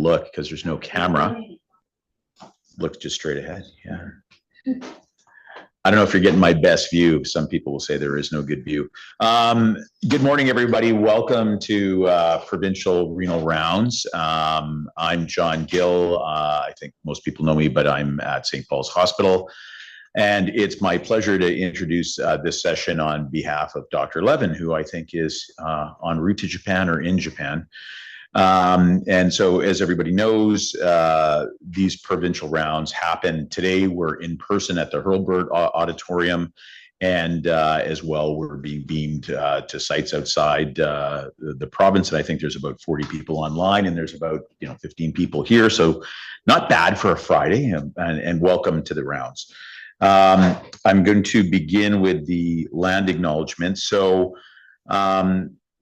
look because there's no camera. Look just straight ahead. Yeah. I don't know if you're getting my best view. Some people will say there is no good view. Good morning, everybody. Welcome to Provincial Renal Rounds. I'm John Gill. I think most people know me, but I'm at St. Paul's Hospital. And it's my pleasure to introduce this session on behalf of Dr. Levin, who I think is en route to Japan or in Japan. And so, as everybody knows, these provincial rounds happen today. We're in person at the Hurlburt Auditorium, and as well, we're being beamed to sites outside the province. And I think there's about 40 people online, and there's about 15 people here. So, not bad for a Friday. And welcome to the rounds. I'm going to begin with the land acknowledgement. So.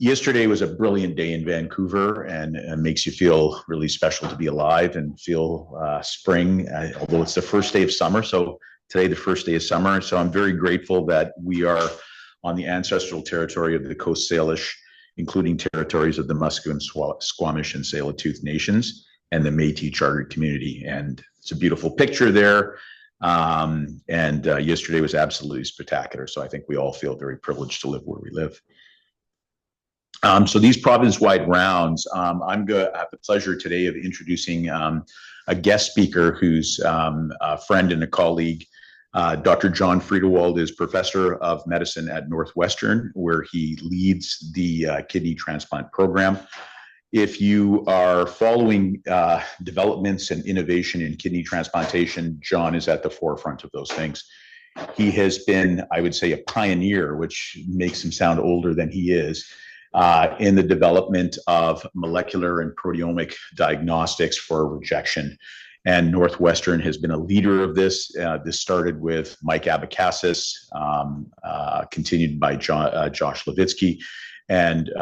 Yesterday was a brilliant day in Vancouver, and it makes you feel really special to be alive and feel spring, although it's the first day of summer. So today, the first day of summer. So I'm very grateful that we are on the ancestral territory of the Coast Salish, including territories of the Musqueam, Squamish, and Tsleil-Waututh nations, and the Métis chartered community. And it's a beautiful picture there. Yesterday was absolutely spectacular. So I think we all feel very privileged to live where we live. So these province-wide rounds, I'm going to have the pleasure today of introducing a guest speaker who's a friend and a colleague. Dr. John Friedewald is professor of medicine at Northwestern, where he leads the kidney transplant program. If you are following developments and innovation in kidney transplantation, John is at the forefront of those things. He has been, I would say, a pioneer, which makes him sound older than he is, in the development of molecular and proteomic diagnostics for rejection. And Northwestern has been a leader of this. This started with Mike Abecassis, continued by Josh Levitsky, and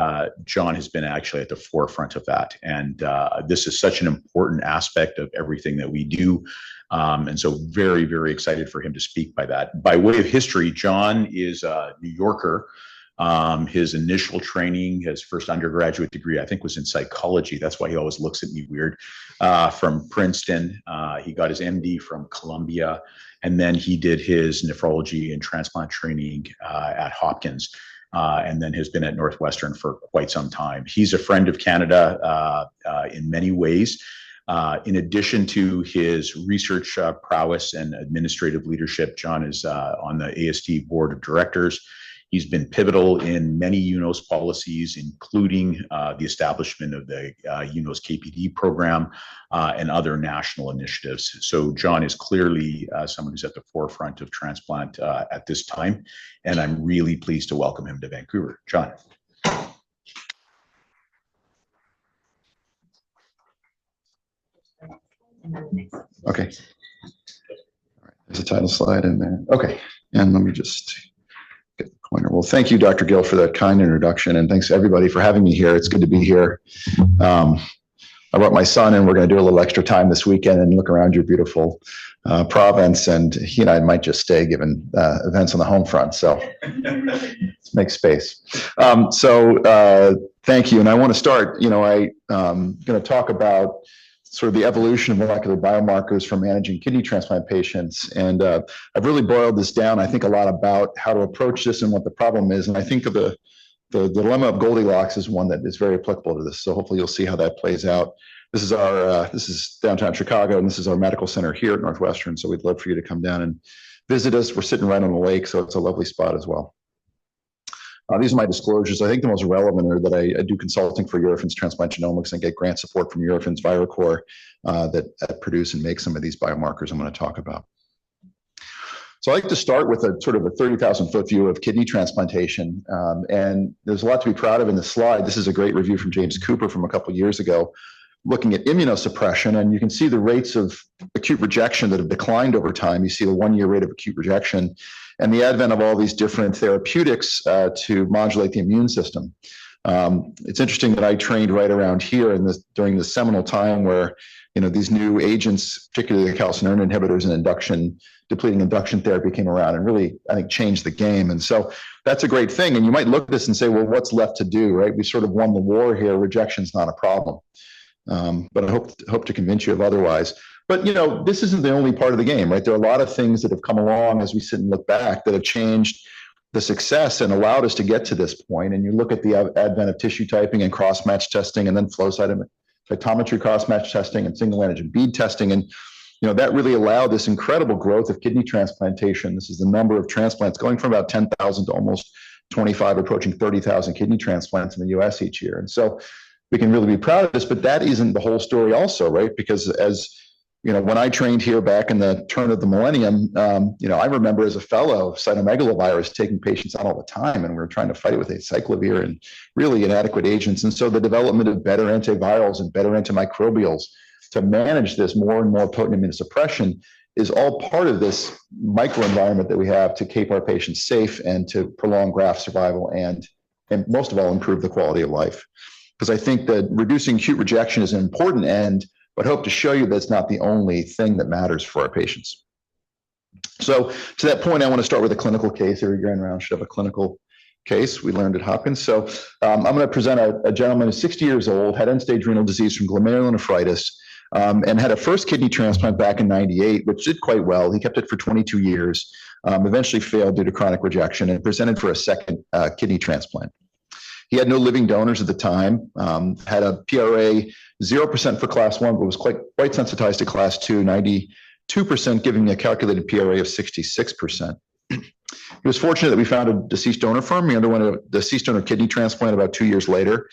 John has been actually at the forefront of that. And this is such an important aspect of everything that we do. And so very, very excited for him to speak by that. By way of history, John is a New Yorker. His initial training, his first undergraduate degree, I think, was in psychology. That's why he always looks at me weird. From Princeton, he got his MD from Columbia, and then he did his nephrology and transplant training at Hopkins, and then has been at Northwestern for quite some time. He's a friend of Canada in many ways. In addition to his research prowess and administrative leadership, John is on the ASD board of directors. He's been pivotal in many UNOS policies, including the establishment of the UNOS KPD program and other national initiatives. So John is clearly someone who's at the forefront of transplant at this time, and I'm really pleased to welcome him to Vancouver. John. Okay. All right. There's a title slide in there. Okay, and let me just get the pointer. Well, thank you, Dr. Gill, for that kind introduction, and thanks everybody for having me here. It's good to be here. I brought my son, and we're going to do a little extra time this weekend and look around your beautiful province, and he and I might just stay given events on the home front, so make space. Thank you, and I want to start, I'm going to talk about sort of the evolution of molecular biomarkers for managing kidney transplant patients. And I've really boiled this down, I think, a lot about how to approach this and what the problem is. And I think of the dilemma of Goldilocks is one that is very applicable to this. So hopefully you'll see how that plays out. This is our, this is downtown Chicago, and this is our medical center here at Northwestern. So we'd love for you to come down and visit us. We're sitting right on the lake, so it's a lovely spot as well. These are my disclosures. I think the most relevant are that I do consulting for Eurofins Transplant Genomics and get grant support from Eurofins ViraCore that produce and make some of these biomarkers I'm going to talk about. So I like to start with a sort of a 30,000-foot view of kidney transplantation. And there's a lot to be proud of in this slide. This is a great review from James Cooper from a couple of years ago, looking at immunosuppression, and you can see the rates of acute rejection that have declined over time. You see the one-year rate of acute rejection and the advent of all these different therapeutics to modulate the immune system. It's interesting that I trained right around here in this, during the seminal time where these new agents, particularly the calcineurin inhibitors and depleting induction therapy came around and really, I think, changed the game. And so that's a great thing. And you might look at this and say, well, what's left to do, right? We sort of won the war here. Rejection's not a problem. but I hope to convince you of otherwise. But, you know, this isn't the only part of the game, right? There are a lot of things that have come along as we sit and look back that have changed the success and allowed us to get to this point. And you look at the advent of tissue typing and cross-match testing, and then flow cytometry cross-match testing and single antigen bead testing. And, you know, that really allowed this incredible growth of kidney transplantation. This is the number of transplants going from about 10,000 to almost 25, approaching 30,000 kidney transplants in the US each year. And so we can really be proud of this, but that isn't the whole story also, right? Because as you know, when I trained here back in the turn of the millennium, you know, I remember as a fellow, cytomegalovirus taking patients out all the time, and we were trying to fight it with acyclovir and really inadequate agents. And so the development of better antivirals and better antimicrobials to manage this more and more potent immunosuppression is all part of this microenvironment that we have to keep our patients safe and to prolong graft survival and most of all, improve the quality of life. Because I think that reducing acute rejection is an important end, but hope to show you that's not the only thing that matters for our patients. So to that point, I want to start with a clinical case. Every grand round should have a clinical case. We learned at Hopkins. So I'm going to present a gentleman who's 60 years old, had end-stage renal disease from glomerulonephritis, and had a first kidney transplant back in '98, which did quite well. He kept it for 22 years, eventually failed due to chronic rejection, and presented for a second kidney transplant. He had no living donors at the time, had a PRA 0% for class 1, but was quite sensitized to class 2, 92%, giving a calculated PRA of 66%. He was fortunate that we found a deceased donor for him. He underwent a deceased donor kidney transplant about 2 years later,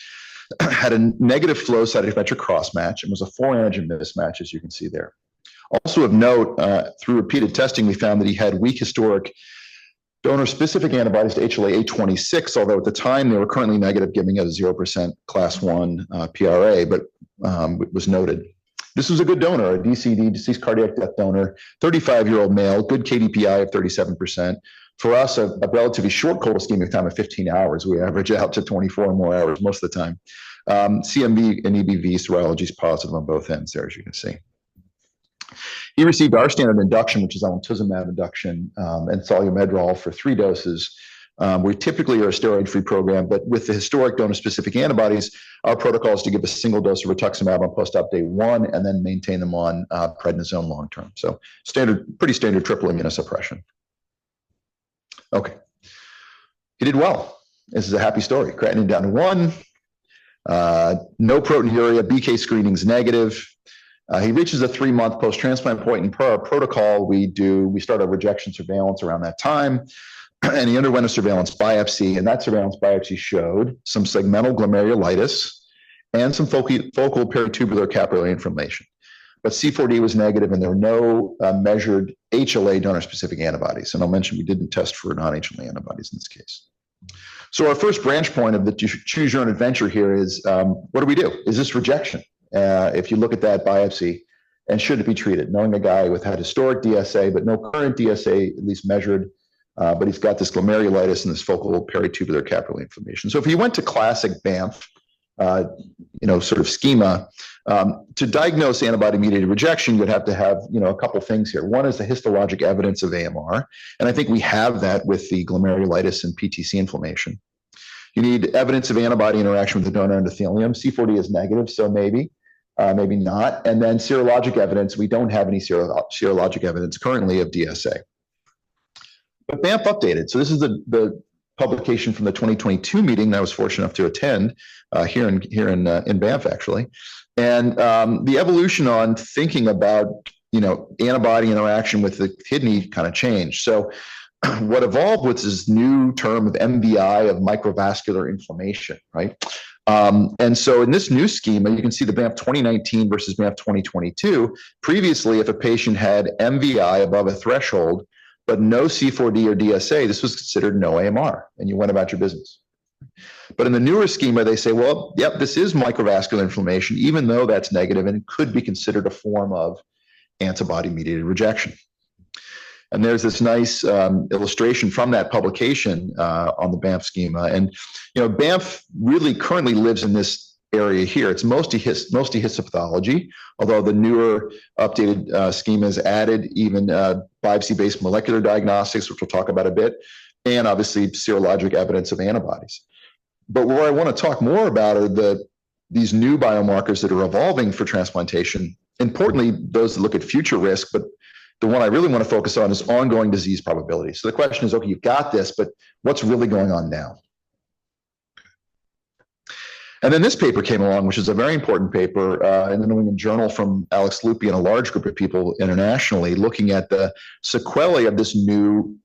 had a negative flow cytometric cross-match, and was a 4-antigen mismatch, as you can see there. Also of note, through repeated testing, we found that he had weak historic donor-specific antibodies to HLA A26, although at the time they were currently negative, giving a 0% class 1 PRA, but it was noted. This was a good donor, a DCD, deceased cardiac death donor, 35-year-old male, good KDPI of 37%. For us, a relatively short cold ischemic time of 15 hours. We average out to 24 or more hours most of the time. CMV and EBV serology is positive on both ends there, as you can see. He received our standard induction, which is alemtuzumab induction, and solumedrol for 3 doses. We typically are a steroid-free program, but with the historic donor-specific antibodies, our protocol is to give a single dose of rituximab on post-op day 1 and then maintain them on prednisone long-term. So pretty standard triple immunosuppression. Okay. He did well. This is a happy story. Creatinine down to 1, no proteinuria, BK screening's negative. He reaches a 3-month post-transplant point, and per our protocol, we start our rejection surveillance around that time, and he underwent a surveillance biopsy, and that surveillance biopsy showed some segmental glomerulitis and some focal peritubular capillary inflammation. But C4D was negative, and there were no measured HLA donor-specific antibodies. And I'll mention we didn't test for non-HLA antibodies in this case. So our first branch point of the choose your own adventure here is, what do we do? Is this rejection? If you look at that biopsy, and should it be treated? Knowing a guy with had historic DSA, but no current DSA, at least measured, but he's got this glomerulitis and this focal peritubular capillary inflammation. So if you went to classic BAMF, sort of schema, to diagnose antibody-mediated rejection, you'd have to have, a couple things here. One is the histologic evidence of AMR, and I think we have that with the glomerulitis and PTC inflammation. You need evidence of antibody interaction with the donor endothelium. C4D is negative, so maybe not. And then serologic evidence, we don't have any serologic evidence currently of DSA. But BAMF updated. So this is the publication from the 2022 meeting that I was fortunate enough to attend here in Banff, actually. And the evolution on thinking about, antibody interaction with the kidney kind of changed. So what evolved was this new term of MVI, of microvascular inflammation, right? And so in this new schema, you can see the BAMF 2019 versus BAMF 2022. Previously, if a patient had MVI above a threshold, but no C4D or DSA, this was considered no AMR, and you went about your business. But in the newer schema, they say, well, yep, this is microvascular inflammation, even though that's negative, and it could be considered a form of antibody-mediated rejection. And there's this nice illustration from that publication on the BAMF schema. And, BAMF really currently lives in this area here. It's mostly histopathology, although the newer updated schema has added even biopsy-based molecular diagnostics, which we'll talk about a bit, and obviously serologic evidence of antibodies. But what I want to talk more about are the these new biomarkers that are evolving for transplantation, importantly, those that look at future risk, but the one I really want to focus on is ongoing disease probability. So the question is, okay, you've got this, but what's really going on now? And then this paper came along, which is a very important paper in the New England Journal from Alex Lupi and a large group of people internationally, looking at the sequelae of this new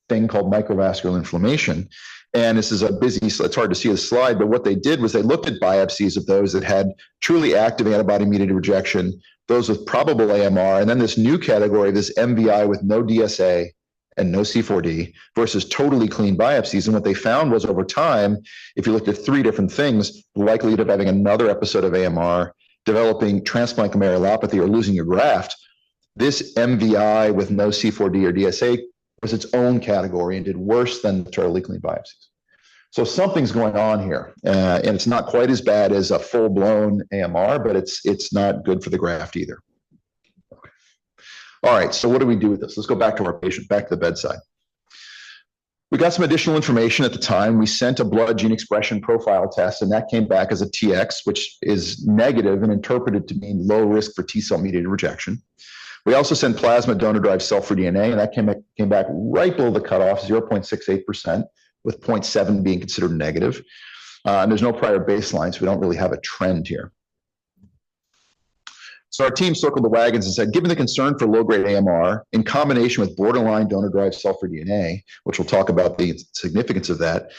thing called microvascular inflammation. And this is a busy, so it's hard to see the slide, but what they did was they looked at biopsies of those that had truly active antibody-mediated rejection, those with probable AMR, and then this new category, this MVI with no DSA and no C4D versus totally clean biopsies. And what they found was over time, if you looked at three different things, the likelihood of having another episode of AMR, developing transplant glomerulopathy, or losing your graft, this MVI with no C4D or DSA was its own category and did worse than totally clean biopsies. So something's going on here, and it's not quite as bad as a full-blown AMR, but it's not good for the graft either. Okay. All right, so what do we do with this? Let's go back to our patient, back to the bedside. We got some additional information at the time. We sent a blood gene expression profile test, and that came back as a TX, which is negative and interpreted to mean low risk for T-cell mediated rejection. We also sent plasma donor-derived cell-free DNA, and that came back right below the cutoff, 0.68%, with 0.7 being considered negative. And there's no prior baseline, so we don't really have a trend here. So our team circled the wagons and said, given the concern for low-grade AMR, in combination with borderline donor-derived cell-free DNA, which we'll talk about the significance of that,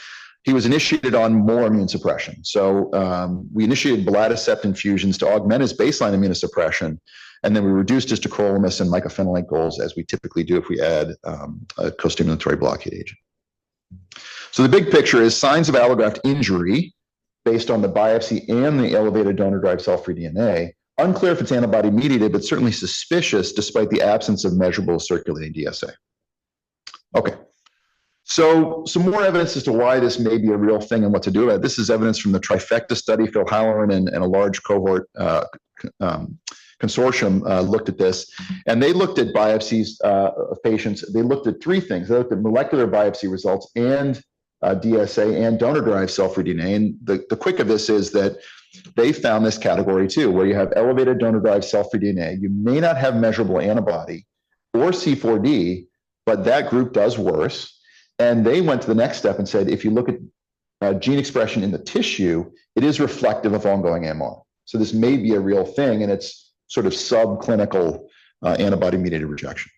he was initiated on more immune suppression. So we initiated Belatacept infusions to augment his baseline immunosuppression, and then we reduced his tacrolimus and mycophenolate goals, as we typically do if we add a costimulatory blockade agent. So the big picture is signs of allograft injury based on the biopsy and the elevated donor-derived cell-free DNA. Unclear if it's antibody-mediated, but certainly suspicious despite the absence of measurable circulating DSA. Okay, so some more evidence as to why this may be a real thing and what to do about it. This is evidence from the trifecta study. Phil Halloran and a large cohort consortium looked at this, and they looked at biopsies of patients. They looked at three things. They looked at molecular biopsy results and DSA and donor-derived cell-free DNA. And the quick of this is that they found this category too, where you have elevated donor-derived cell-free DNA. You may not have measurable antibody or C4D, but that group does worse. And they went to the next step and said, if you look at gene expression in the tissue, it is reflective of ongoing AMR. So this may be a real thing, and it's sort of subclinical antibody-mediated rejection.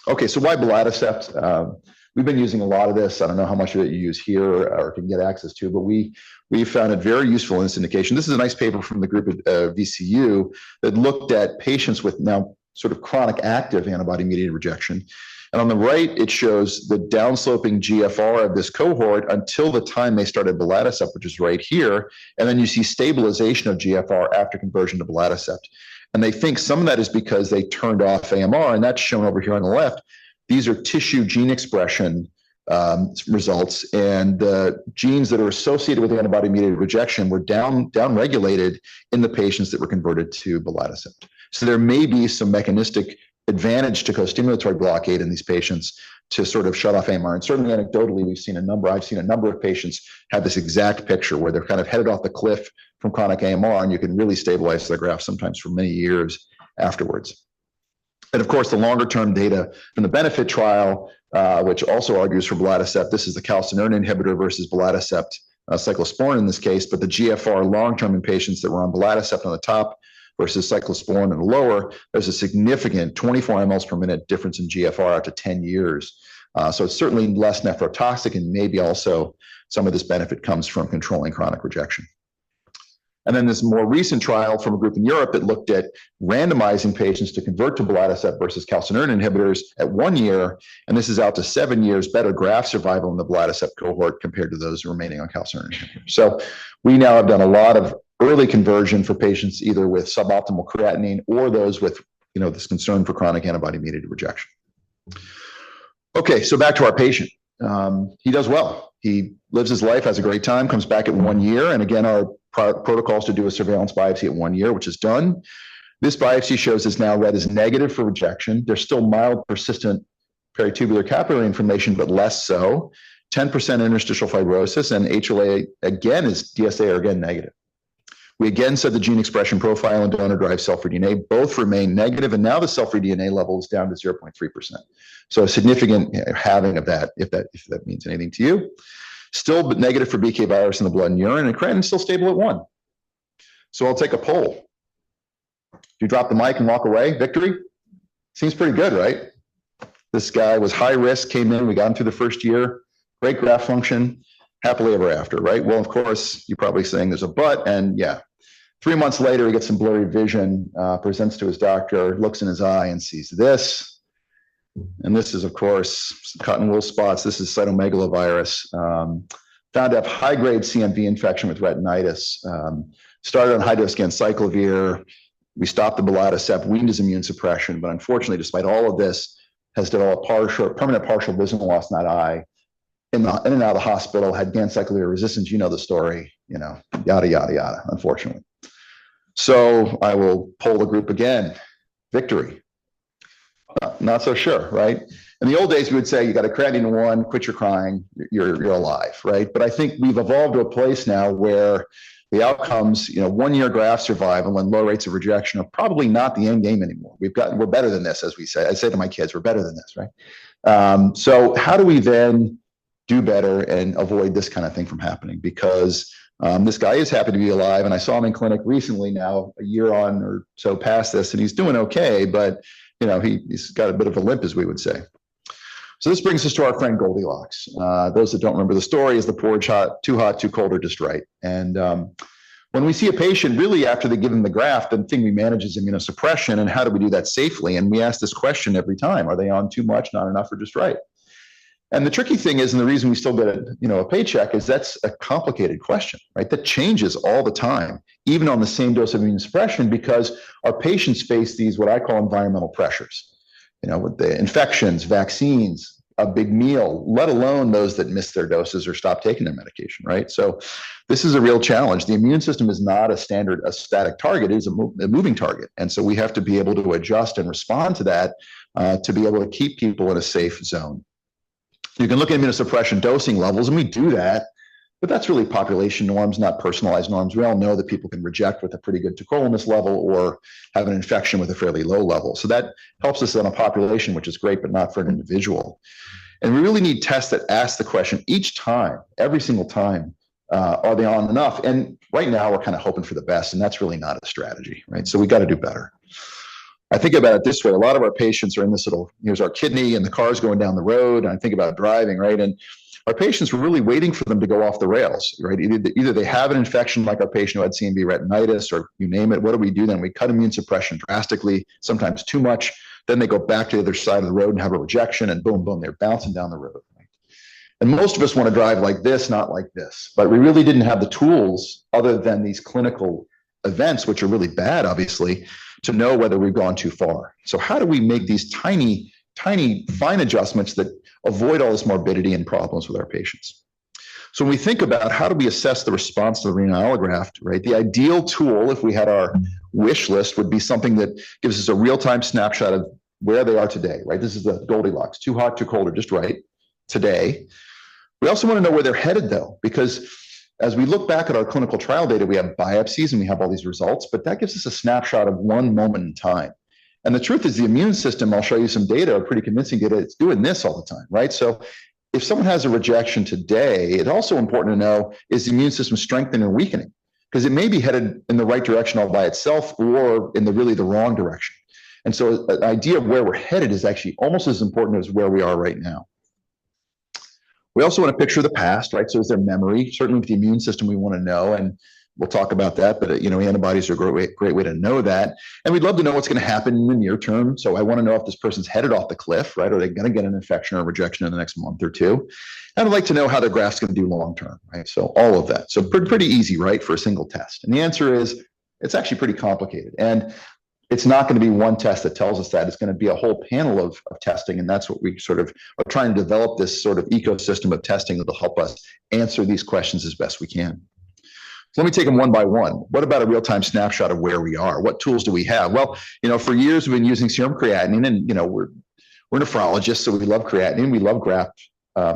Okay, so why Belatacept? We've been using a lot of this. I don't know how much of it you use here or can get access to, but we found it very useful in this indication. This is a nice paper from the group at VCU that looked at patients with now sort of chronic active antibody-mediated rejection. And on the right, it shows the downsloping GFR of this cohort until the time they started Belatacept, which is right here. And then you see stabilization of GFR after conversion to Belatacept. And they think some of that is because they turned off AMR, and that's shown over here on the left. These are tissue gene expression results, and the genes that are associated with antibody-mediated rejection were downregulated in the patients that were converted to Belatacept. So there may be some mechanistic advantage to costimulatory blockade in these patients to sort of shut off AMR. And certainly anecdotally, I've seen a number of patients have this exact picture where they're kind of headed off the cliff from chronic AMR, and you can really stabilize their graft sometimes for many years afterwards. And of course, the longer-term data from the BENEFIT trial, which also argues for Belatacept, this is the calcineurin inhibitor versus Belatacept, cyclosporine in this case, but the GFR long-term in patients that were on Belatacept on the top versus cyclosporine in the lower, there's a significant 24 mLs per minute difference in GFR out to 10 years. So it's certainly less nephrotoxic, and maybe also some of this benefit comes from controlling chronic rejection. And then this more recent trial from a group in Europe that looked at randomizing patients to convert to Belatacept versus calcineurin inhibitors at 1 year, and this is out to 7 years, better graft survival in the Belatacept cohort compared to those remaining on calcineurin inhibitors. So we now have done a lot of early conversion for patients either with suboptimal creatinine or those with this concern for chronic antibody-mediated rejection. Okay, so back to our patient. He does well. He lives his life, has a great time, comes back at 1 year, and again, our protocols to do a surveillance biopsy at 1 year, which is done. This biopsy shows is now read as negative for rejection. There's still mild persistent peritubular capillary inflammation, but less so. 10% interstitial fibrosis, and HLA again is DSA are again negative. We again said the gene expression profile and donor-derived cell-free DNA both remain negative, and now the cell-free DNA level is down to 0.3%. So a significant halving of that, if that means anything to you. Still negative for BK virus in the blood and urine, and creatinine still stable at 1. So I'll take a poll. Do you drop the mic and walk away? Victory? Seems pretty good, right? This guy was high risk, came in, we got him through the first year, great graft function, happily ever after, right? Well, of course, you're probably saying there's a but, and yeah. 3 months later, he gets some blurry vision, presents to his doctor, looks in his eye and sees this. And this is, of course, cotton wool spots. This is cytomegalovirus. Found to have high-grade CMV infection with retinitis. Started on high-dose ganciclovir. We stopped the Belatacept, weaned his immune suppression, but unfortunately, despite all of this, has developed permanent partial vision loss in that eye. In and out of the hospital, had ganciclovir resistance. You know the story, yada, yada, yada, unfortunately. So I will poll the group again. Victory. Not so sure, right? In the old days, we would say you got a creatinine 1, quit your crying, you're alive, right? But I think we've evolved to a place now where the outcomes, 1 year graft survival and low rates of rejection are probably not the end game anymore. We're better than this, as we say. I say to my kids, we're better than this, right? So how do we then do better and avoid this kind of thing from happening? Because this guy is happy to be alive, and I saw him in clinic recently now, a year on or so past this, and he's doing okay, but he's got a bit of a limp, as we would say. So this brings us to our friend Goldilocks. Those that don't remember the story, is the porridge too hot, too cold, or just right? And when we see a patient, really after they give them the graft, the thing we manage is immunosuppression, and how do we do that safely? And we ask this question every time: are they on too much, not enough, or just right? And the tricky thing is, and the reason we still get a paycheck, is that's a complicated question, right? That changes all the time, even on the same dose of immunosuppression, because our patients face these, what I call environmental pressures, with the infections, vaccines, a big meal, let alone those that miss their doses or stop taking their medication, right? So this is a real challenge. The immune system is not a static target, it is a moving target. And so we have to be able to adjust and respond to that to be able to keep people in a safe zone. You can look at immunosuppression dosing levels, and we do that, but that's really population norms, not personalized norms. We all know that people can reject with a pretty good tacrolimus level or have an infection with a fairly low level. So that helps us on a population, which is great, but not for an individual. And we really need tests that ask the question each time, every single time, are they on enough? And right now we're kind of hoping for the best, and that's really not a strategy, right? So we got to do better. I think about it this way: a lot of our patients are in this little, here's our kidney, and the car's going down the road, and I think about driving, right? And our patients were really waiting for them to go off the rails, right? Either they have an infection like our patient who had CMV retinitis, or you name it. What do we do then? We cut immune suppression drastically, sometimes too much. Then they go back to the other side of the road and have a rejection, and boom, boom, they're bouncing down the road. Right? And most of us want to drive like this, not like this. But we really didn't have the tools other than these clinical events, which are really bad, obviously, to know whether we've gone too far. So how do we make these tiny, fine adjustments that avoid all this morbidity and problems with our patients? So when we think about how do we assess the response to the renal allograft, right? The ideal tool, if we had our wish list, would be something that gives us a real-time snapshot of where they are today, right? This is the Goldilocks, too hot, too cold, or just right today. We also want to know where they're headed, though, because as we look back at our clinical trial data, we have biopsies and we have all these results, but that gives us a snapshot of one moment in time. And the truth is the immune system, I'll show you some data, pretty convincing data, it's doing this all the time, right? So if someone has a rejection today, it's also important to know, is the immune system strengthening or weakening? Because it may be headed in the right direction all by itself or in the wrong direction. And so an idea of where we're headed is actually almost as important as where we are right now. We also want to picture the past, right? So is there memory? Certainly with the immune system, we want to know, and we'll talk about that, but antibodies are a great way to know that. And we'd love to know what's going to happen in the near term. So I want to know if this person's headed off the cliff, right? Are they going to get an infection or rejection in the next month or two? And I'd like to know how the graft's going to do long term, right? So all of that. So pretty easy, right, for a single test. And the answer is, it's actually pretty complicated. And it's not going to be one test that tells us that. It's going to be a whole panel of testing, and that's what we sort of are trying to develop, this sort of ecosystem of testing that will help us answer these questions as best we can. So let me take them one by one. What about a real-time snapshot of where we are? What tools do we have? Well, for years we've been using serum creatinine, and we're nephrologists, so we love creatinine, we love graft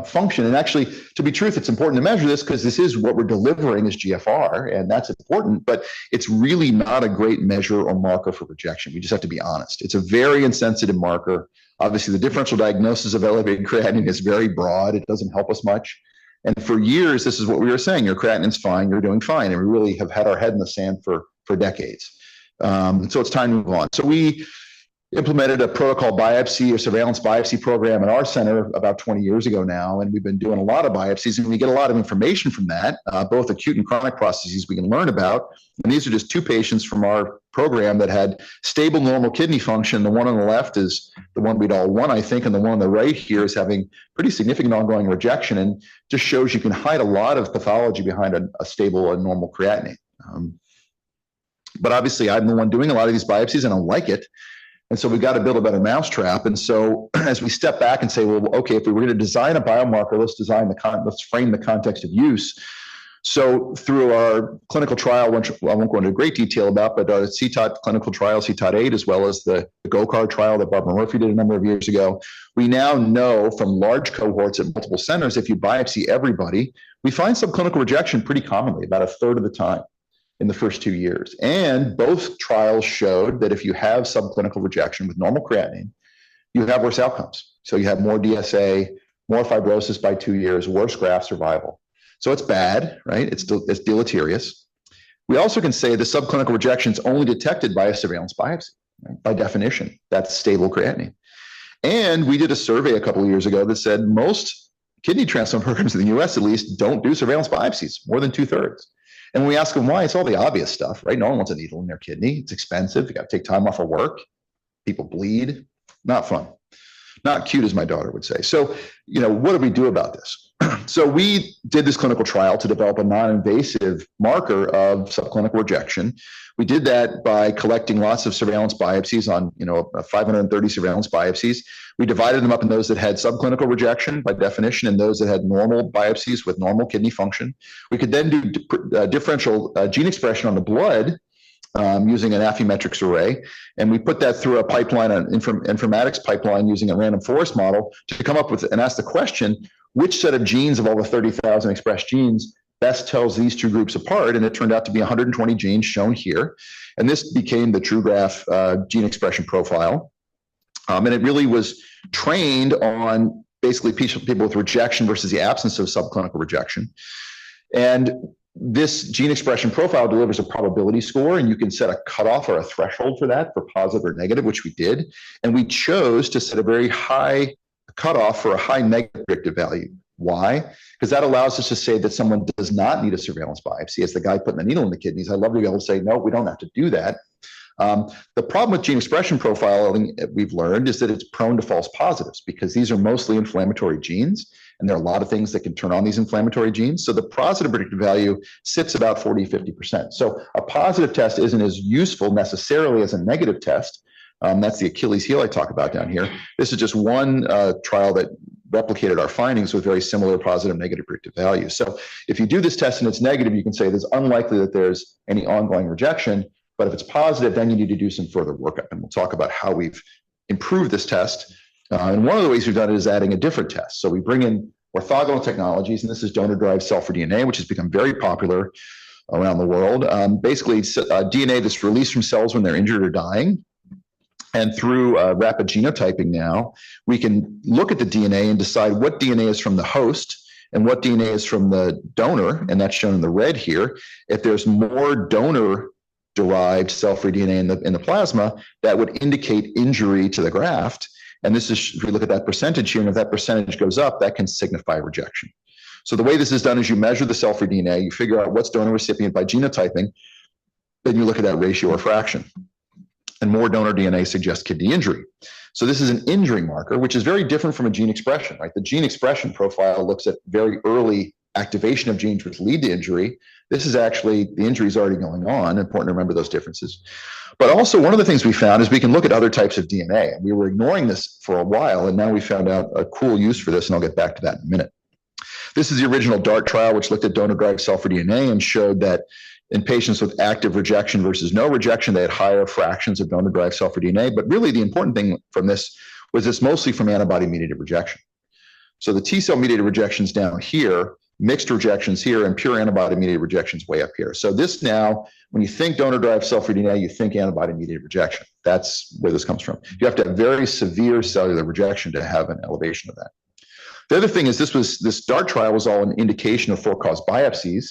function. And actually, to be truth, it's important to measure this because this is what we're delivering as GFR, and that's important, but it's really not a great measure or marker for rejection. We just have to be honest. It's a very insensitive marker. Obviously, the differential diagnosis of elevated creatinine is very broad. It doesn't help us much. And for years, this is what we were saying: your creatinine's fine, you're doing fine. And we really have had our head in the sand for decades. So it's time to move on. So we implemented a protocol biopsy or surveillance biopsy program in our center about 20 years ago now, and we've been doing a lot of biopsies, and we get a lot of information from that, both acute and chronic processes we can learn about. And these are just two patients from our program that had stable normal kidney function. The one on the left is the one we'd all want, I think, and the one on the right here is having pretty significant ongoing rejection, and just shows you can hide a lot of pathology behind a stable and normal creatinine. But obviously, I'm the one doing a lot of these biopsies, and I don't like it. And so we've got to build a better mousetrap. And so as we step back and say, well, okay, if we were going to design a biomarker, let's frame the context of use. So through our clinical trial, which I won't go into great detail about, but our CTOT clinical trial, CTOT 8, as well as the GO-CARD trial that Barbara Murphy did a number of years ago, we now know from large cohorts at multiple centers, if you biopsy everybody, we find subclinical rejection pretty commonly, about a third of the time in the first 2 years. And both trials showed that if you have subclinical rejection with normal creatinine, you have worse outcomes. So you have more DSA, more fibrosis by 2 years, worse graft survival. So it's bad, right? It's deleterious. We also can say the subclinical rejection is only detected by a surveillance biopsy, right? By definition. That's stable creatinine. And we did a survey a couple of years ago that said most kidney transplant programs in the US, at least, don't do surveillance biopsies, more than 2/3. And when we ask them why, it's all the obvious stuff, right? No one wants a needle in their kidney. It's expensive. You got to take time off of work. People bleed. Not fun. Not cute, as my daughter would say. So, what do we do about this? So we did this clinical trial to develop a non-invasive marker of subclinical rejection. We did that by collecting lots of surveillance biopsies on, 530 surveillance biopsies. We divided them up in those that had subclinical rejection by definition and those that had normal biopsies with normal kidney function. We could then do differential gene expression on the blood using an Affymetrix array. And we put that through a pipeline, an informatics pipeline using a random forest model to come up with and ask the question, which set of genes of all the 30,000 expressed genes best tells these two groups apart? And it turned out to be 120 genes shown here. And this became the TrueGraph gene expression profile. And it really was trained on basically people with rejection versus the absence of subclinical rejection. And this gene expression profile delivers a probability score, and you can set a cutoff or a threshold for that for positive or negative, which we did. And we chose to set a very high cutoff for a high negative predictive value. Why? Because that allows us to say that someone does not need a surveillance biopsy. As the guy putting the needle in the kidneys, I'd love to be able to say, no, we don't have to do that. The problem with gene expression profiling we've learned is that it's prone to false positives because these are mostly inflammatory genes, and there are a lot of things that can turn on these inflammatory genes. So the positive predictive value sits about 40-50%. So a positive test isn't as useful necessarily as a negative test. That's the Achilles heel I talk about down here. This is just one trial that replicated our findings with very similar positive negative predictive values. So if you do this test and it's negative, you can say it's unlikely that there's any ongoing rejection. But if it's positive, then you need to do some further workup. And we'll talk about how we've improved this test. And one of the ways we've done it is adding a different test. So we bring in orthogonal technologies, and this is donor-derived cell-free DNA, which has become very popular around the world. Basically, DNA that's released from cells when they're injured or dying. And through rapid genotyping now, we can look at the DNA and decide what DNA is from the host and what DNA is from the donor, and that's shown in the red here. If there's more donor-derived cell-free DNA in the plasma, that would indicate injury to the graft. And this is, if we look at that percentage here, and if that percentage goes up, that can signify rejection. So the way this is done is you measure the cell-free DNA, you figure out what's donor recipient by genotyping, then you look at that ratio or fraction. And more donor DNA suggests kidney injury. So this is an injury marker, which is very different from a gene expression, right? The gene expression profile looks at very early activation of genes which lead to injury. This is actually, the injury is already going on. Important to remember those differences. But also one of the things we found is we can look at other types of DNA. And we were ignoring this for a while, and now we found out a cool use for this, and I'll get back to that in a minute. This is the original DART trial, which looked at donor-derived cell-free DNA and showed that in patients with active rejection versus no rejection, they had higher fractions of donor-derived cell-free DNA. But really the important thing from this was it's mostly from antibody-mediated rejection. So the T cell mediated rejections down here, mixed rejections here, and pure antibody-mediated rejections way up here. So this now, when you think donor-derived cell-free DNA, you think antibody-mediated rejection. That's where this comes from. You have to have very severe cellular rejection to have an elevation of that. The other thing is this DART trial was all an indication of for-cause biopsies.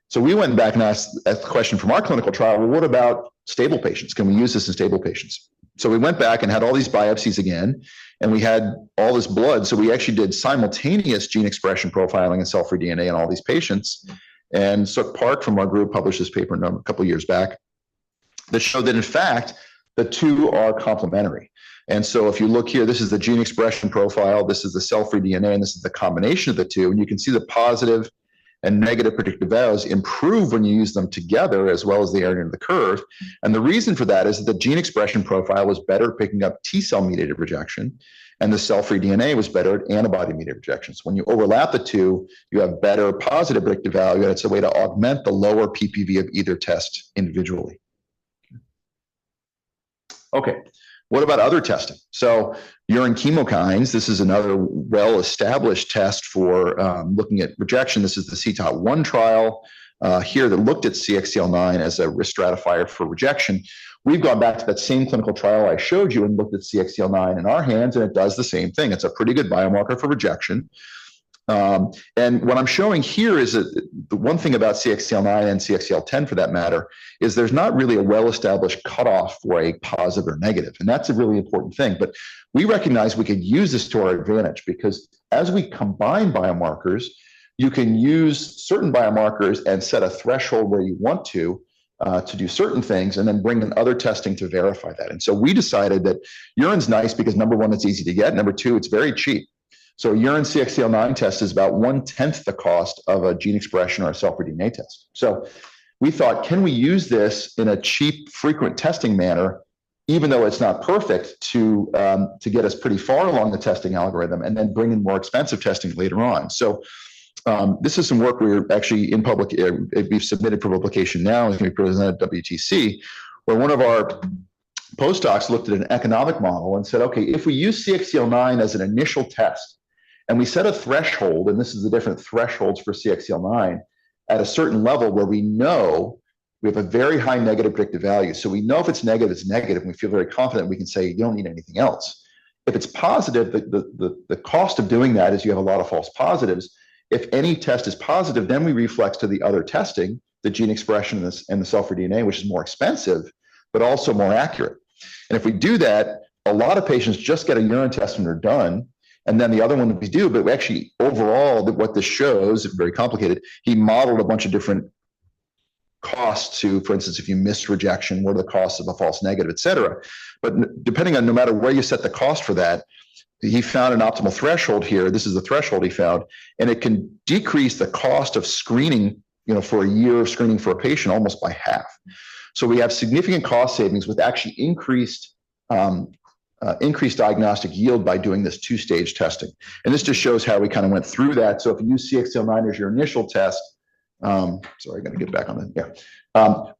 So we went back and asked a question from our clinical trial, well, what about stable patients? Can we use this in stable patients? So we went back and had all these biopsies again, and we had all this blood. So we actually did simultaneous gene expression profiling and cell-free DNA in all these patients. And Suk Park from our group published this paper a couple of years back that showed that, in fact, the two are complementary. And so if you look here, this is the gene expression profile, this is the cell-free DNA, and this is the combination of the two. And you can see the positive and negative predictive values improve when you use them together, as well as the area under the curve. And the reason for that is that the gene expression profile was better at picking up T cell mediated rejection, and the cell-free DNA was better at antibody-mediated rejection. So when you overlap the two, you have better positive predictive value, and it's a way to augment the lower PPV of either test individually. Okay. What about other testing? So urine chemokines, this is another well-established test for looking at rejection. This is the CTOT1 trial here that looked at CXCL9 as a risk stratifier for rejection. We've gone back to that same clinical trial I showed you and looked at CXCL9 in our hands, and it does the same thing. It's a pretty good biomarker for rejection. And what I'm showing here is that the one thing about CXCL9 and CXCL10 for that matter is there's not really a well-established cutoff for a positive or negative. And that's a really important thing. But we recognize we could use this to our advantage, because as we combine biomarkers, you can use certain biomarkers and set a threshold where you want to do certain things, and then bring in other testing to verify that. And so we decided that urine's nice because, number one, it's easy to get. Number two, it's very cheap. So a urine CXCL9 test is about 1/10 the cost of a gene expression or a cell-free DNA test. So we thought, can we use this in a cheap, frequent testing manner, even though it's not perfect, to get us pretty far along the testing algorithm, and then bring in more expensive testing later on. So this is some work we're actually in public, we've submitted for publication now, it's going to be presented at WTC, where one of our postdocs looked at an economic model and said, okay, if we use CXCL9 as an initial test, and we set a threshold, and this is the different thresholds for CXCL9, at a certain level where we know we have a very high negative predictive value. So we know if it's negative, it's negative, and we feel very confident we can say you don't need anything else. If it's positive, the cost of doing that is you have a lot of false positives. If any test is positive, then we reflex to the other testing, the gene expression and the cell-free DNA, which is more expensive, but also more accurate. And if we do that, a lot of patients just get a urine test when they're done, and then the other one we do, but we actually, overall, what this shows, very complicated, he modeled a bunch of different costs to, for instance, if you missed rejection, what are the costs of a false negative, et cetera. But depending on no matter where you set the cost for that, he found an optimal threshold here. This is the threshold he found, and it can decrease the cost of screening, for a year of screening for a patient almost by half. So we have significant cost savings with actually increased diagnostic yield by doing this two-stage testing. And this just shows how we kind of went through that. So if you use CXCL9 as your initial test, sorry, I'm going to get back on that. Yeah.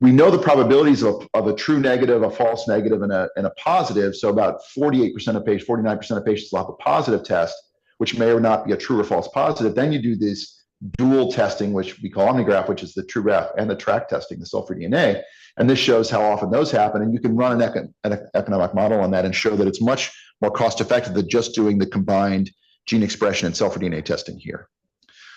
We know the probabilities of a true negative, a false negative, and a positive. So about 48% of patients, 49% of patients will have a positive test, which may or not be a true or false positive. Then you do this dual testing, which we call OmniGraph, which is the true graph, and the track testing, the cell-free DNA. And this shows how often those happen. And you can run an economic model on that and show that it's much more cost effective than just doing the combined gene expression and cell-free DNA testing here.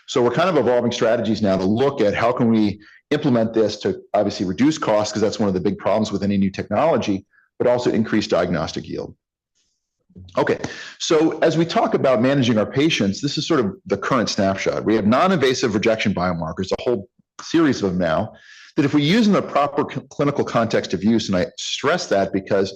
So we're kind of evolving strategies now to look at how can we implement this to obviously reduce costs, because that's one of the big problems with any new technology, but also increase diagnostic yield. Okay, so as we talk about managing our patients, this is sort of the current snapshot. We have non-invasive rejection biomarkers, a whole series of them now, that if we use in the proper clinical context of use, and I stress that because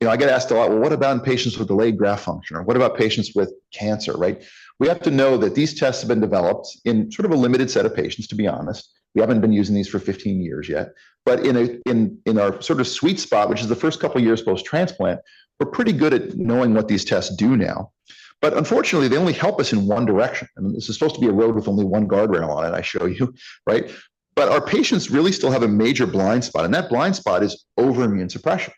I get asked a lot, well, what about in patients with delayed graft function? Or what about patients with cancer, right? We have to know that these tests have been developed in sort of a limited set of patients, to be honest. We haven't been using these for 15 years yet. But in our sort of sweet spot, which is the first couple of years post-transplant, we're pretty good at knowing what these tests do now. But unfortunately, they only help us in one direction. I mean, this is supposed to be a road with only one guardrail on it, I show you, right? But our patients really still have a major blind spot, and that blind spot is over-immunosuppression.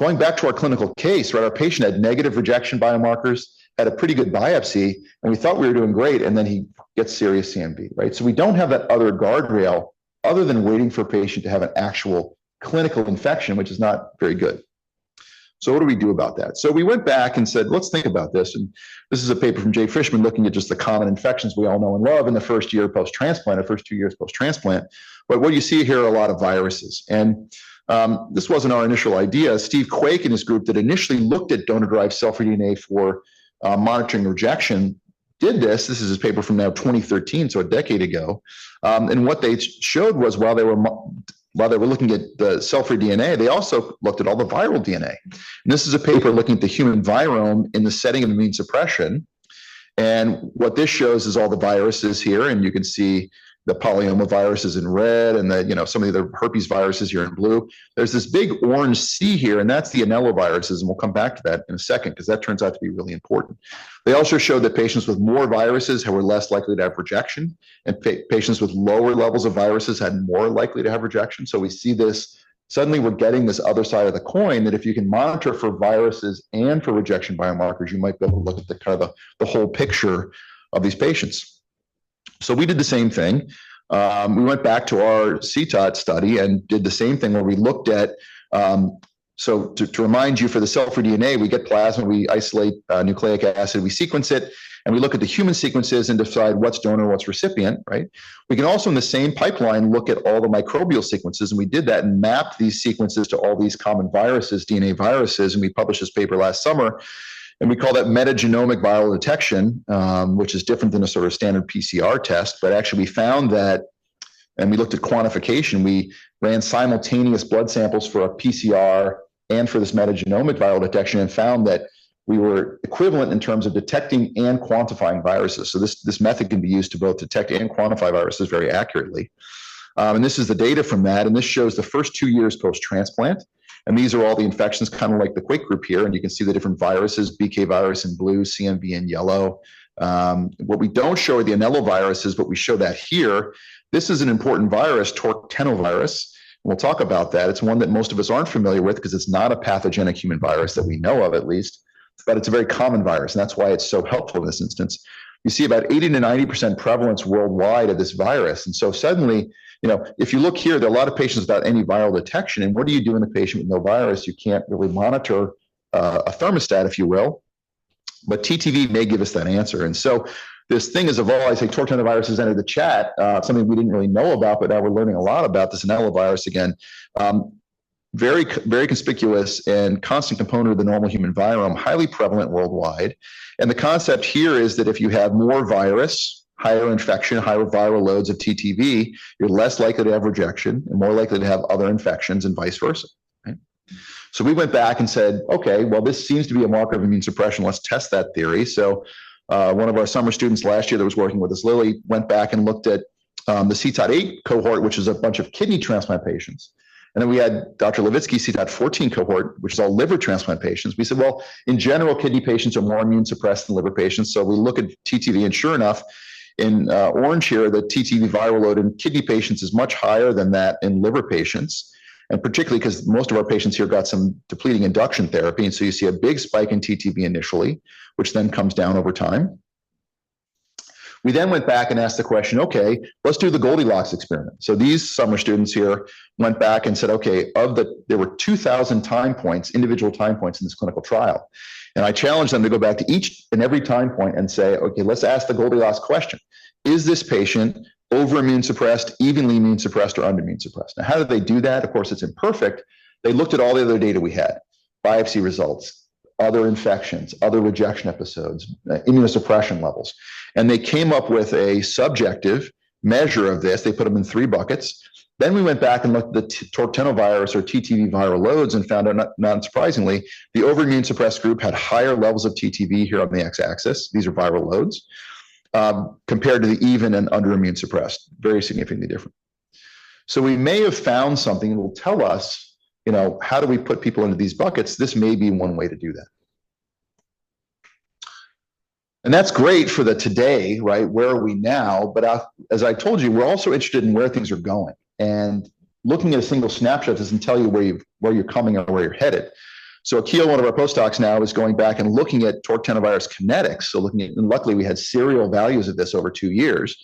Going back to our clinical case, right, our patient had negative rejection biomarkers, had a pretty good biopsy, and we thought we were doing great, and then he gets serious CMV, right? So we don't have that other guardrail other than waiting for a patient to have an actual clinical infection, which is not very good. So what do we do about that? So we went back and said, let's think about this. And this is a paper from Jay Fishman looking at just the common infections we all know and love in the first year post-transplant, or first 2 years post-transplant. But what you see here are a lot of viruses. And this wasn't our initial idea. Steve Quake and his group that initially looked at donor-derived cell-free DNA for monitoring rejection did this. This is his paper from now 2013, so a decade ago. And what they showed was while they were looking at the cell-free DNA, they also looked at all the viral DNA. And this is a paper looking at the human virome in the setting of immune suppression. And what this shows is all the viruses here, and you can see the polyoma viruses in red, and the some of the other herpes viruses here in blue. There's this big orange C here, and that's the anelloviruses, and we'll come back to that in a second because that turns out to be really important. They also showed that patients with more viruses were less likely to have rejection, and patients with lower levels of viruses had more likely to have rejection. So we see this, suddenly we're getting this other side of the coin, that if you can monitor for viruses and for rejection biomarkers, you might be able to look at the kind of the whole picture of these patients. So we did the same thing. We went back to our CTOT study and did the same thing where we looked at, so to remind you, for the cell-free DNA, we get plasma, we isolate nucleic acid, we sequence it, and we look at the human sequences and decide what's donor, what's recipient, right? We can also in the same pipeline look at all the microbial sequences, and we did that and mapped these sequences to all these common viruses, DNA viruses, and we published this paper last summer. And we call that metagenomic viral detection, which is different than a sort of standard PCR test. But actually we found that, and we looked at quantification, we ran simultaneous blood samples for a PCR and for this metagenomic viral detection, and found that we were equivalent in terms of detecting and quantifying viruses. So this method can be used to both detect and quantify viruses very accurately. And this is the data from that. And this shows the first 2 years post-transplant. And these are all the infections, kind of like the Quake group here. And you can see the different viruses, BK virus in blue, CMV in yellow. What we don't show are the anelloviruses, but we show that here. This is an important virus, tortenovirus. We'll talk about that. It's one that most of us aren't familiar with because it's not a pathogenic human virus that we know of, at least, but it's a very common virus. And that's why it's so helpful in this instance. You see about 80 to 90% prevalence worldwide of this virus. And so suddenly, if you look here, there are a lot of patients without any viral detection. And what do you do in a patient with no virus? You can't really monitor a thermostat, if you will. But TTV may give us that answer. And so this thing has evolved. I say tortenovirus has entered the chat, something we didn't really know about, but now we're learning a lot about this anellovirus again. Very, very conspicuous and constant component of the normal human virome, highly prevalent worldwide. And the concept here is that if you have more virus, higher infection, higher viral loads of TTV, you're less likely to have rejection and more likely to have other infections and vice versa. Right? So we went back and said, okay, well, this seems to be a marker of immune suppression. Let's test that theory. So one of our summer students last year that was working with us, Lily, went back and looked at the CTOT-8 cohort, which is a bunch of kidney transplant patients. And then we had Dr. Levitsky CTOT-14 cohort, which is all liver transplant patients. We said, well, in general, kidney patients are more immune suppressed than liver patients. So we look at TTV, and sure enough, in orange here, the TTV viral load in kidney patients is much higher than that in liver patients. And particularly because most of our patients here got some depleting induction therapy. And so you see a big spike in TTV initially, which then comes down over time. We then went back and asked the question, okay, let's do the Goldilocks experiment. So these summer students here went back and said, okay, there were 2,000 time points, individual time points in this clinical trial. And I challenged them to go back to each and every time point and say, okay, let's ask the Goldilocks question. Is this patient over-immune suppressed, evenly immune suppressed, or under-immune suppressed? Now, how did they do that? Of course, it's imperfect. They looked at all the other data we had, biopsy results, other infections, other rejection episodes, immunosuppression levels. And they came up with a subjective measure of this. They put them in 3 buckets. Then we went back and looked at the tortenovirus or TTV viral loads and found out, not surprisingly, the over-immune suppressed group had higher levels of TTV here on the x-axis. These are viral loads compared to the even and under-immune suppressed, very significantly different. So we may have found something that will tell us, how do we put people into these buckets? This may be one way to do that. And that's great for the today, right? Where are we now? But as I told you, we're also interested in where things are going. And looking at a single snapshot doesn't tell you where you're coming or where you're headed. So Akil, one of our postdocs now, is going back and looking at torc-tenovirus kinetics. So looking at, and luckily we had serial values of this over 2 years.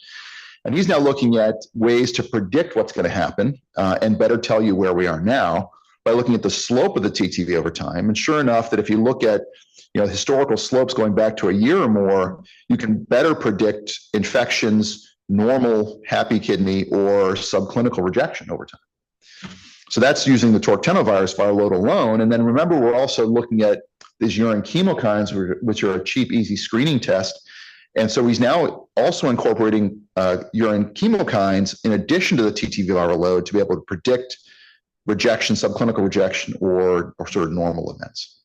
And he's now looking at ways to predict what's going to happen and better tell you where we are now by looking at the slope of the TTV over time. And sure enough, that if you look at historical slopes going back to a year or more, you can better predict infections, normal, happy kidney, or subclinical rejection over time. So that's using the torc-tenovirus viral load alone. And then remember, we're also looking at these urine chemokines, which are a cheap, easy screening test. And so he's now also incorporating urine chemokines in addition to the TTV viral load to be able to predict rejection, subclinical rejection, or sort of normal events.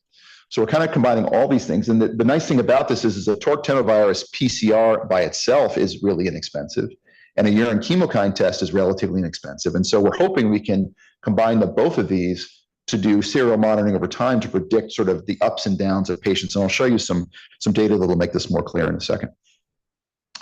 So we're kind of combining all these things. And the nice thing about this is a torc-tenovirus PCR by itself is really inexpensive, and a urine chemokine test is relatively inexpensive. And so we're hoping we can combine both of these to do serial monitoring over time to predict sort of the ups and downs of patients. And I'll show you some data that will make this more clear in a second.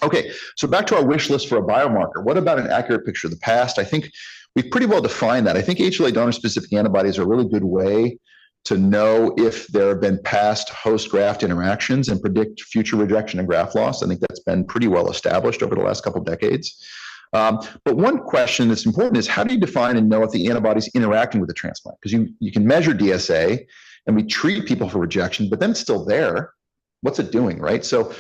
Okay, so back to our wish list for a biomarker. What about an accurate picture of the past? I think we've pretty well defined that. I think HLA donor-specific antibodies are a really good way to know if there have been past host-graft interactions and predict future rejection and graft loss. I think that's been pretty well established over the last couple of decades. But one question that's important is, how do you define and know if the antibody is interacting with the transplant? Because you can measure DSA and we treat people for rejection, but then it's still there. What's it doing, right? So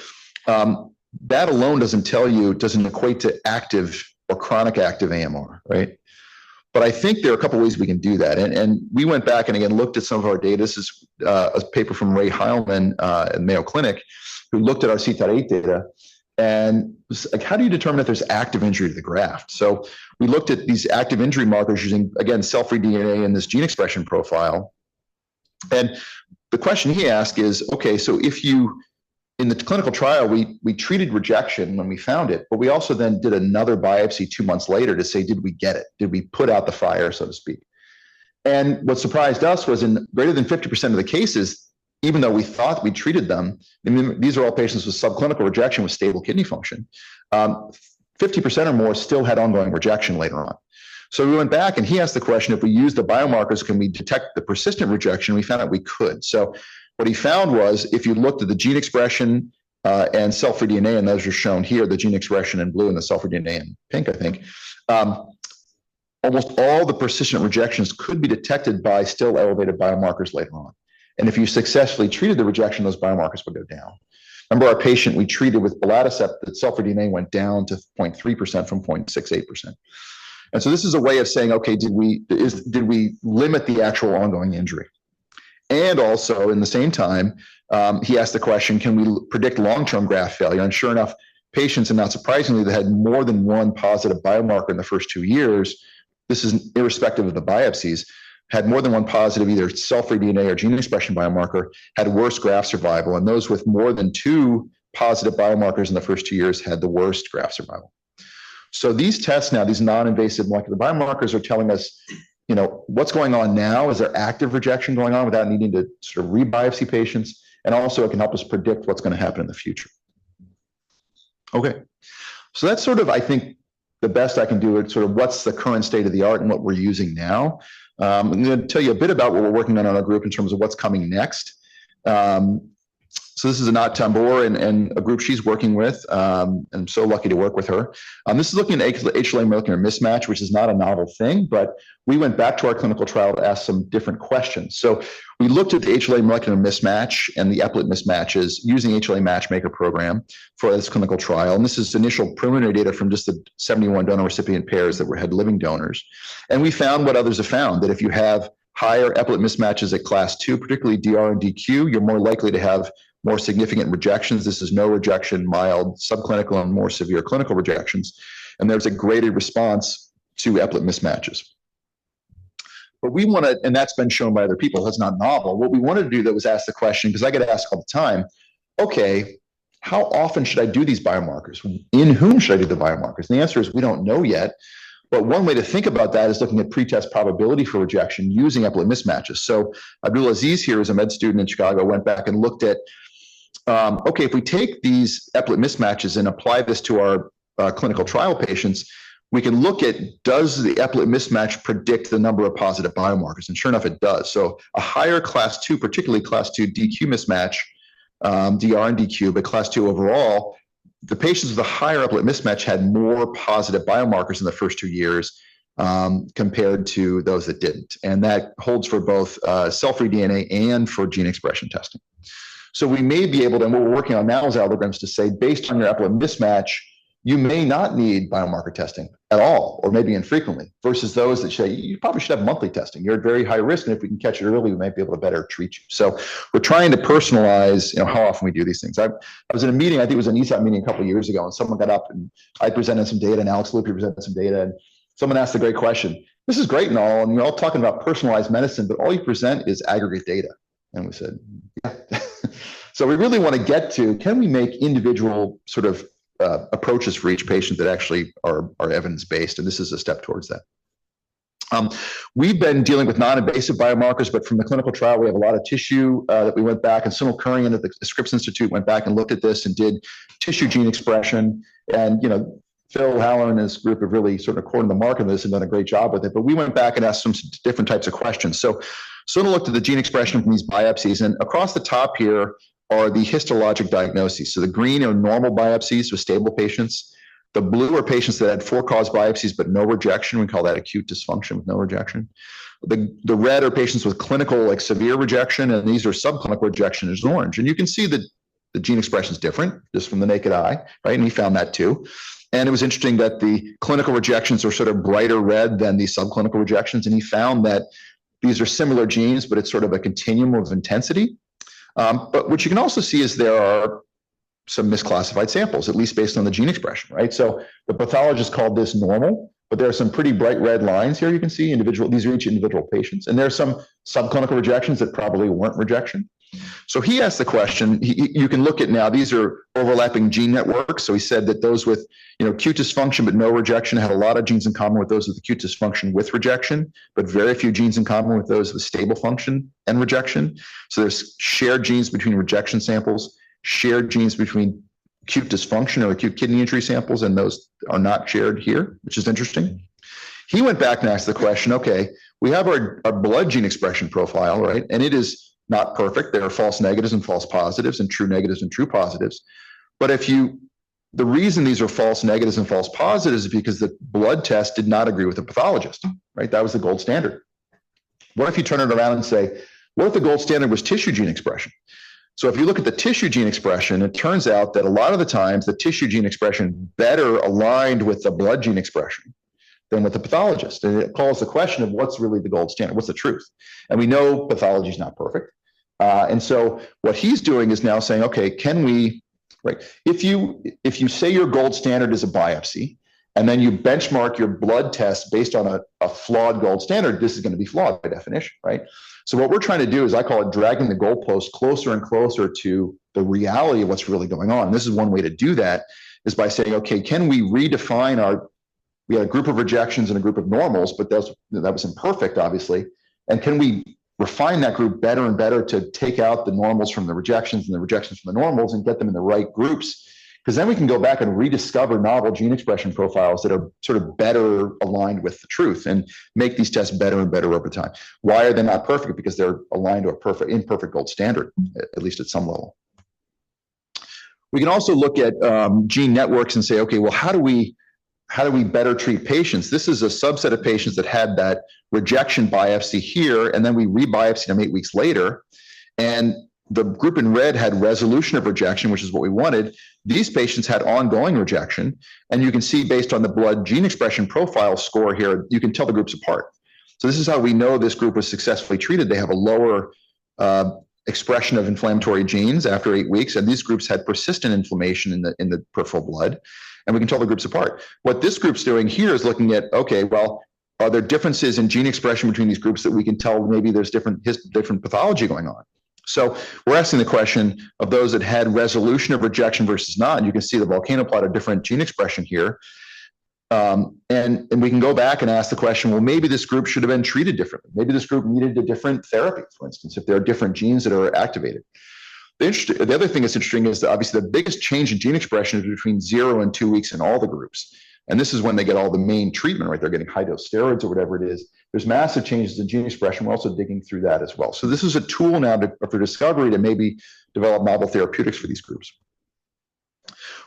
that alone doesn't equate to active or chronic active AMR, right? But I think there are a couple ways we can do that. And we went back and again looked at some of our data. This is a paper from Ray Heilman at Mayo Clinic, who looked at our CTOT8 data. And like, how do you determine if there's active injury to the graft? So we looked at these active injury markers using, again, cell-free DNA and this gene expression profile. And the question he asked is, okay, so if you, in the clinical trial, we treated rejection when we found it, but we also then did another biopsy 2 months later to say, did we get it? Did we put out the fire, so to speak? And what surprised us was in greater than 50% of the cases, even though we thought we treated them, I mean, these are all patients with subclinical rejection with stable kidney function, 50% or more still had ongoing rejection later on. So we went back and he asked the question, if we use the biomarkers, can we detect the persistent rejection? We found out we could. So what he found was, if you looked at the gene expression and cell-free DNA, and those are shown here, the gene expression in blue and the cell-free DNA in pink, I think, almost all the persistent rejections could be detected by still elevated biomarkers later on. And if you successfully treated the rejection, those biomarkers would go down. Remember our patient we treated with Belatacept, that cell-free DNA went down to 0.3% from 0.68%. And so this is a way of saying, okay, did we limit the actual ongoing injury? And also, in the same time, he asked the question, can we predict long-term graft failure? And sure enough, patients, and not surprisingly, that had more than one positive biomarker in the first 2 years, this is irrespective of the biopsies, had more than one positive, either cell-free DNA or gene expression biomarker, had worse graft survival. And those with more than 2 positive biomarkers in the first 2 years had the worst graft survival. So these tests now, these non-invasive molecular biomarkers, are telling us, what's going on now? Is there active rejection going on without needing to sort of re-biopsy patients? And also it can help us predict what's going to happen in the future. Okay, so that's sort of, I think, the best I can do at sort of what's the current state of the art and what we're using now. I'm going to tell you a bit about what we're working on in our group in terms of what's coming next. So this is Anat Tambor and a group she's working with. I'm so lucky to work with her. This is looking at HLA molecular mismatch, which is not a novel thing, but we went back to our clinical trial to ask some different questions. So we looked at the HLA molecular mismatch and the eplet mismatches using HLA Matchmaker program for this clinical trial. And this is initial preliminary data from just the 71 donor recipient pairs that had living donors. And we found what others have found, that if you have higher eplet mismatches at class 2, particularly DR and DQ, you're more likely to have more significant rejections. This is no rejection, mild, subclinical, and more severe clinical rejections. And there's a graded response to eplet mismatches. But we want to, and that's been shown by other people, that's not novel. What we wanted to do though was ask the question, because I get asked all the time, okay, how often should I do these biomarkers? In whom should I do the biomarkers? And the answer is we don't know yet. But one way to think about that is looking at pretest probability for rejection using eplet mismatches. So Abdulaziz here is a med student in Chicago, went back and looked at, okay, if we take these eplet mismatches and apply this to our clinical trial patients, we can look at, does the eplate mismatch predict the number of positive biomarkers? And sure enough, it does. So a higher class 2, particularly class 2 DQ mismatch, DR and DQ, but class 2 overall, the patients with a higher eplate mismatch had more positive biomarkers in the first 2 years compared to those that didn't. And that holds for both cell-free DNA and for gene expression testing. So we may be able to, and what we're working on now is algorithms to say, based on your eplate mismatch, you may not need biomarker testing at all, or maybe infrequently, versus those that say you probably should have monthly testing. You're at very high risk, and if we can catch it early, we might be able to better treat you. So we're trying to personalize, how often we do these things. I was in a meeting, I think it was an ESOP meeting a couple of years ago, and someone got up and I presented some data, and Alex Lupi presented some data, and someone asked a great question. This is great and all, and you're all talking about personalized medicine, but all you present is aggregate data. And we said, yeah. So we really want to get to, can we make individual sort of approaches for each patient that actually are evidence-based, and this is a step towards that. We've been dealing with non-invasive biomarkers, but from the clinical trial, we have a lot of tissue that we went back, and Sunil Kurian at the Scripps Institute went back and looked at this and did tissue gene expression. And, Phil Haller and his group have really sort of cornered the market on this and done a great job with it. But we went back and asked some different types of questions. So Sunil looked at the gene expression from these biopsies, and across the top here are the histologic diagnoses. So the green are normal biopsies with stable patients. The blue are patients that had for-cause biopsies but no rejection. We call that acute dysfunction with no rejection. The red are patients with clinical, like severe rejection, and these are subclinical rejection is orange. And you can see that the gene expression is different just from the naked eye, right? And we found that too. And it was interesting that the clinical rejections are sort of brighter red than the subclinical rejections. And he found that these are similar genes, but it's sort of a continuum of intensity. But what you can also see is there are some misclassified samples, at least based on the gene expression, right? So the pathologist called this normal, but there are some pretty bright red lines here you can see, these are each individual patients. And there are some subclinical rejections that probably weren't rejection. So he asked the question, you can look at now, these are overlapping gene networks. So he said that those with acute dysfunction but no rejection had a lot of genes in common with those with acute dysfunction with rejection, but very few genes in common with those with stable function and rejection. So there's shared genes between rejection samples, shared genes between acute dysfunction or acute kidney injury samples, and those are not shared here, which is interesting. He went back and asked the question, okay, we have our blood gene expression profile, right? And it is not perfect. There are false negatives and false positives and true negatives and true positives. But the reason these are false negatives and false positives is because the blood test did not agree with the pathologist, right? That was the gold standard. What if you turn it around and say, what if the gold standard was tissue gene expression? So if you look at the tissue gene expression, it turns out that a lot of the times the tissue gene expression better aligned with the blood gene expression than with the pathologist. And it calls the question of what's really the gold standard, what's the truth? And we know pathology is not perfect. And so what he's doing is now saying, okay, can we, right? If you say your gold standard is a biopsy, and then you benchmark your blood test based on a flawed gold standard, this is going to be flawed by definition, right? So what we're trying to do is, I call it dragging the goalpost closer and closer to the reality of what's really going on. And this is one way to do that, is by saying, okay, can we redefine we had a group of rejections and a group of normals, but that was imperfect, obviously. And can we refine that group better and better to take out the normals from the rejections and the rejections from the normals and get them in the right groups? Because then we can go back and rediscover novel gene expression profiles that are sort of better aligned with the truth and make these tests better and better over time. Why are they not perfect? Because they're aligned to a imperfect gold standard, at least at some level. We can also look at gene networks and say, okay, well, how do we better treat patients? This is a subset of patients that had that rejection biopsy here, and then we rebiopsied them 8 weeks later. And the group in red had resolution of rejection, which is what we wanted. These patients had ongoing rejection. And you can see based on the blood gene expression profile score here, you can tell the groups apart. So this is how we know this group was successfully treated. They have a lower expression of inflammatory genes after 8 weeks, and these groups had persistent inflammation in the peripheral blood. And we can tell the groups apart. What this group's doing here is looking at, okay, well, are there differences in gene expression between these groups that we can tell maybe there's different pathology going on? So we're asking the question of those that had resolution of rejection versus not. And you can see the volcano plot of different gene expression here. And we can go back and ask the question, well, maybe this group should have been treated differently. Maybe this group needed a different therapy, for instance, if there are different genes that are activated. The other thing that's interesting is that obviously the biggest change in gene expression is between 0 and 2 weeks in all the groups. And this is when they get all the main treatment, right? They're getting high-dose steroids or whatever it is. There's massive changes in gene expression. We're also digging through that as well. So this is a tool now for discovery to maybe develop novel therapeutics for these groups.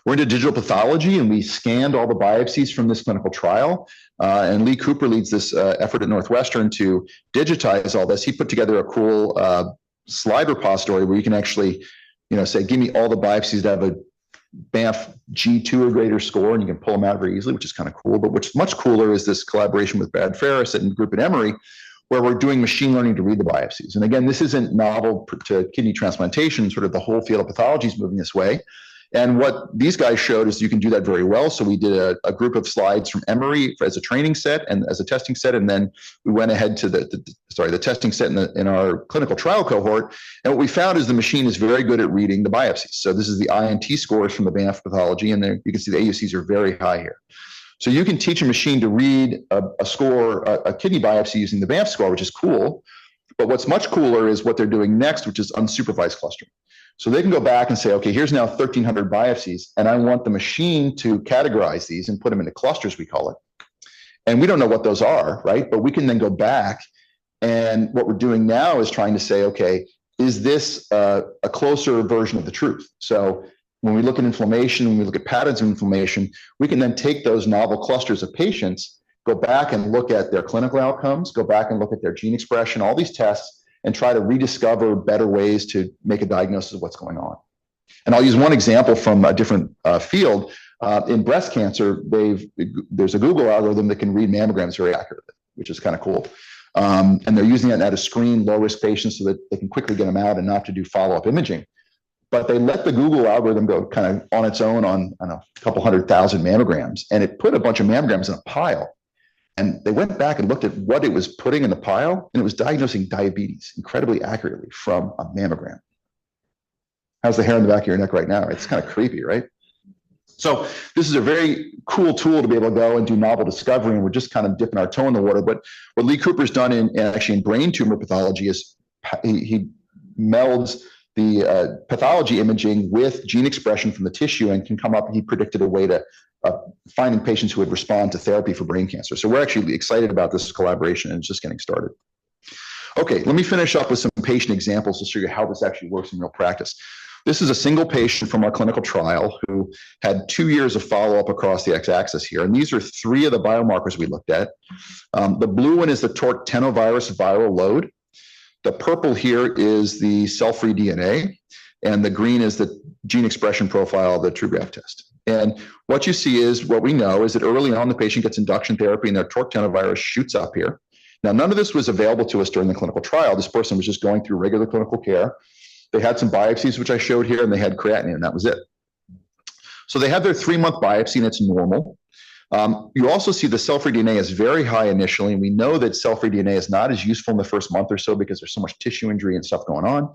We're into digital pathology, and we scanned all the biopsies from this clinical trial. And Lee Cooper leads this effort at Northwestern to digitize all this. He put together a cool slide repository where you can actually, say, give me all the biopsies that have a BANF G2 or greater score, and you can pull them out very easily, which is kind of cool. But what's much cooler is this collaboration with Brad Ferris and group at Emory, where we're doing machine learning to read the biopsies. And again, this isn't novel to kidney transplantation. Sort of the whole field of pathology is moving this way. And what these guys showed is you can do that very well. So we did a group of slides from Emory as a training set and as a testing set, and then we went ahead to the testing set in our clinical trial cohort. And what we found is the machine is very good at reading the biopsies. So this is the INT scores from the BANF pathology, and there you can see the AUCs are very high here. So you can teach a machine to read a score, a kidney biopsy using the BANF score, which is cool. But what's much cooler is what they're doing next, which is unsupervised clustering. So they can go back and say, okay, here's now 1,300 biopsies, and I want the machine to categorize these and put them into clusters, we call it. And we don't know what those are, right? But we can then go back, and what we're doing now is trying to say, okay, is this a closer version of the truth? So when we look at inflammation, when we look at patterns of inflammation, we can then take those novel clusters of patients, go back and look at their clinical outcomes, go back and look at their gene expression, all these tests, and try to rediscover better ways to make a diagnosis of what's going on. And I'll use one example from a different field. In breast cancer, there's a Google algorithm that can read mammograms very accurately, which is kind of cool. And they're using that now to screen low-risk patients so that they can quickly get them out and not to do follow-up imaging. But they let the Google algorithm go kind of on its own on, I don't know, a couple 100,000 mammograms, and it put a bunch of mammograms in a pile. And they went back and looked at what it was putting in the pile, and it was diagnosing diabetes incredibly accurately from a mammogram. How's the hair on the back of your neck right now? Right? It's kind of creepy, right? So this is a very cool tool to be able to go and do novel discovery, and we're just kind of dipping our toe in the water. But what Lee Cooper's done in brain tumor pathology is he melds the pathology imaging with gene expression from the tissue and can come up, and he predicted a way to finding patients who would respond to therapy for brain cancer. So we're actually excited about this collaboration, and it's just getting started. Okay, let me finish up with some patient examples to show you how this actually works in real practice. This is a single patient from our clinical trial who had 2 years of follow-up across the x-axis here. And these are 3 of the biomarkers we looked at. The blue one is the tortenovirus viral load. The purple here is the cell-free DNA. And the green is the gene expression profile of the TrueGraf test. And what you see is, what we know is that early on, the patient gets induction therapy and their tortenovirus shoots up here. Now, none of this was available to us during the clinical trial. This person was just going through regular clinical care. They had some biopsies, which I showed here, and they had creatinine, and that was it. So they had their 3-month biopsy, and it's normal. You also see the cell-free DNA is very high initially, and we know that cell-free DNA is not as useful in the first month or so because there's so much tissue injury and stuff going on,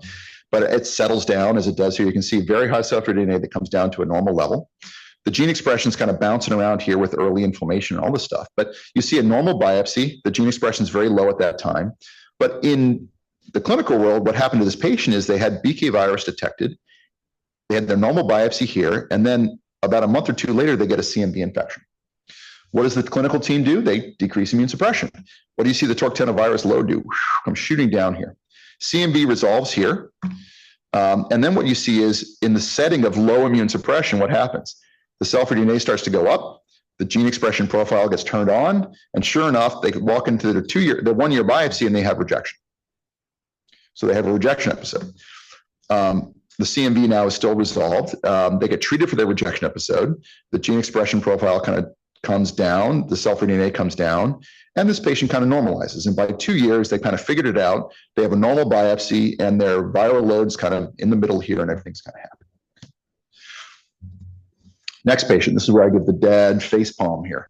but it settles down as it does here. You can see very high cell-free DNA that comes down to a normal level. The gene expression is kind of bouncing around here with early inflammation and all this stuff, but you see a normal biopsy. The gene expression is very low at that time, but in the clinical world, what happened to this patient is they had BK virus detected. They had their normal biopsy here, and then about a month or 2 later, they get a CMV infection. What does the clinical team do? They decrease immune suppression. What do you see the tortenovirus load do? Come shooting down here. CMV resolves here. And then what you see is in the setting of low immune suppression, what happens? The cell-free DNA starts to go up. The gene expression profile gets turned on. And sure enough, they could walk into their 1-year biopsy and they have rejection. So they have a rejection episode. The CMV now is still resolved. They get treated for their rejection episode. The gene expression profile kind of comes down, the cell-free DNA comes down, and this patient kind of normalizes. And by 2 years, they kind of figured it out. They have a normal biopsy, and their viral load's kind of in the middle here, and everything's kind of happy. Next patient, this is where I give the dad face palm here.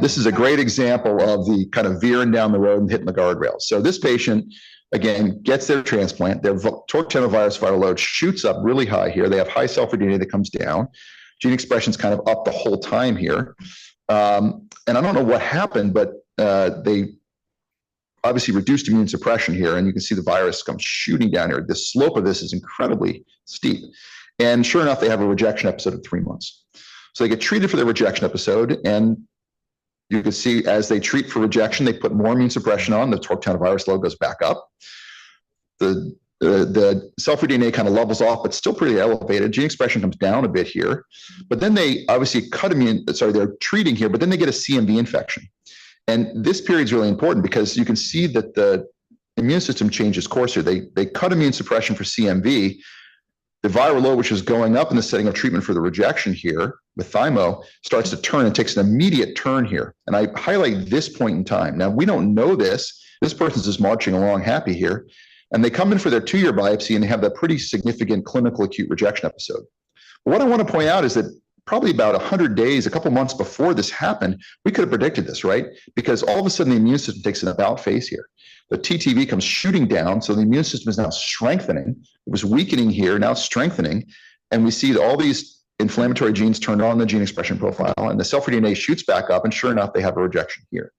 This is a great example of the kind of veering down the road and hitting the guardrails. So this patient, again, gets their transplant. Their tortenovirus viral load shoots up really high here. They have high cell-free DNA that comes down. Gene expression's kind of up the whole time here. And I don't know what happened, but they obviously reduced immune suppression here, and you can see the virus comes shooting down here. The slope of this is incredibly steep. And sure enough, they have a rejection episode at 3 months. So they get treated for their rejection episode, and you can see as they treat for rejection, they put more immune suppression on, the TORC10 virus load goes back up. The cell-free DNA kind of levels off, but still pretty elevated. Gene expression comes down a bit here, but then they obviously they're treating here, but then they get a CMV infection. And this period is really important because you can see that the immune system changes course here. They cut immune suppression for CMV. The viral load, which is going up in the setting of treatment for the rejection here with thymo, starts to turn and takes an immediate turn here. And I highlight this point in time. Now, we don't know this. This person's just marching along happy here. And they come in for their 2-year biopsy and they have that pretty significant clinical acute rejection episode. But what I want to point out is that probably about 100 days, a couple months before this happened, we could have predicted this, right? Because all of a sudden the immune system takes an about phase here. The TTV comes shooting down, so the immune system is now strengthening. It was weakening here, now strengthening, and we see that all these inflammatory genes turn on the gene expression profile, and the cell-free DNA shoots back up, and sure enough, they have a rejection here.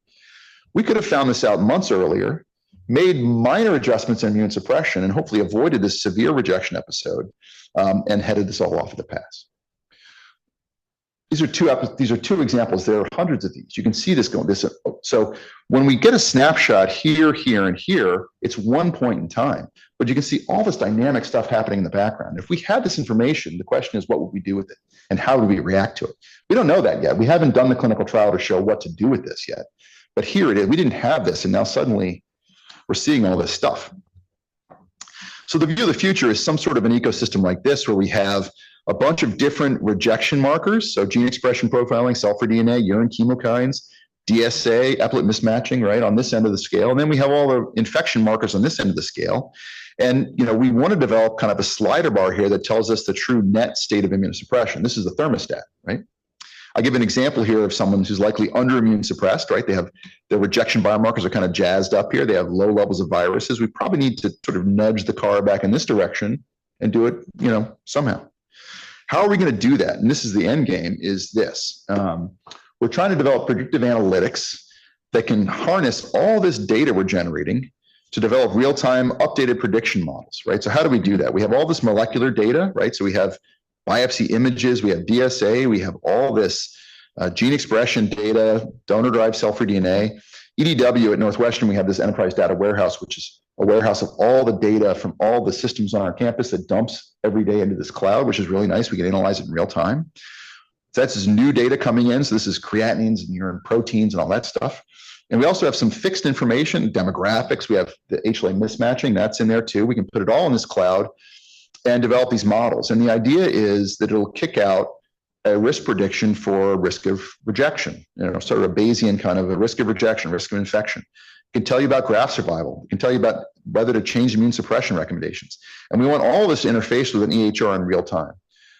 We could have found this out months earlier, made minor adjustments in immune suppression, and hopefully avoided this severe rejection episode, and headed this all off at the pass. These are two examples. There are hundreds of these. You can see this going. So when we get a snapshot here, here, and here, it's one point in time. But you can see all this dynamic stuff happening in the background. If we had this information, the question is, what would we do with it? And how would we react to it? We don't know that yet. We haven't done the clinical trial to show what to do with this yet. But here it is. We didn't have this, and now suddenly we're seeing all this stuff. So the view of the future is some sort of an ecosystem like this, where we have a bunch of different rejection markers, so gene expression profiling, cell-free DNA, urine chemokines, DSA, eplet mismatching, right, on this end of the scale. And then we have all the infection markers on this end of the scale. And, we want to develop kind of a slider bar here that tells us the true net state of immunosuppression. This is the thermostat, right? I'll give an example here of someone who's likely under immune suppressed, right? They have their rejection biomarkers are kind of jazzed up here. They have low levels of viruses. We probably need to sort of nudge the car back in this direction and do it, somehow. How are we going to do that? And this is the end game, is this. We're trying to develop predictive analytics that can harness all this data we're generating to develop real-time updated prediction models, right? So how do we do that? We have all this molecular data, right? So we have biopsy images, we have DSA, we have all this gene expression data, donor-derived cell-free DNA. EDW at Northwestern, we have this enterprise data warehouse, which is a warehouse of all the data from all the systems on our campus that dumps every day into this cloud, which is really nice. We can analyze it in real time. So that's this new data coming in. So this is creatinines and urine proteins and all that stuff. And we also have some fixed information, demographics. We have the HLA mismatching, that's in there too. We can put it all in this cloud and develop these models. And the idea is that it'll kick out a risk prediction for risk of rejection, sort of a Bayesian kind of a risk of rejection, risk of infection. It can tell you about graft survival. It can tell you about whether to change immune suppression recommendations. And we want all of this to interface with an EHR in real time.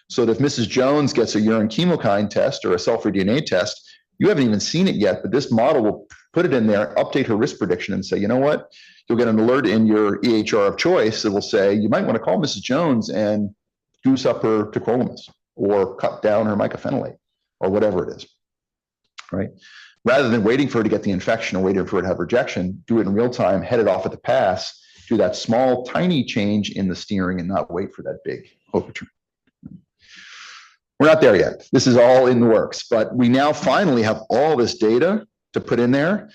So that if Mrs. Jones gets a urine chemokine test or a cell-free DNA test, you haven't even seen it yet, but this model will put it in there, update her risk prediction and say, you know what? You'll get an alert in your EHR of choice that will say, you might want to call Mrs. Jones and goose up her tacrolimus or cut down her mycophenolate or whatever it is, right? Rather than waiting for her to get the infection or waiting for her to have rejection, do it in real time, head it off at the pass, do that small, tiny change in the steering and not wait for that big overturn. We're not there yet. This is all in the works, but we now finally have all this data to put in there.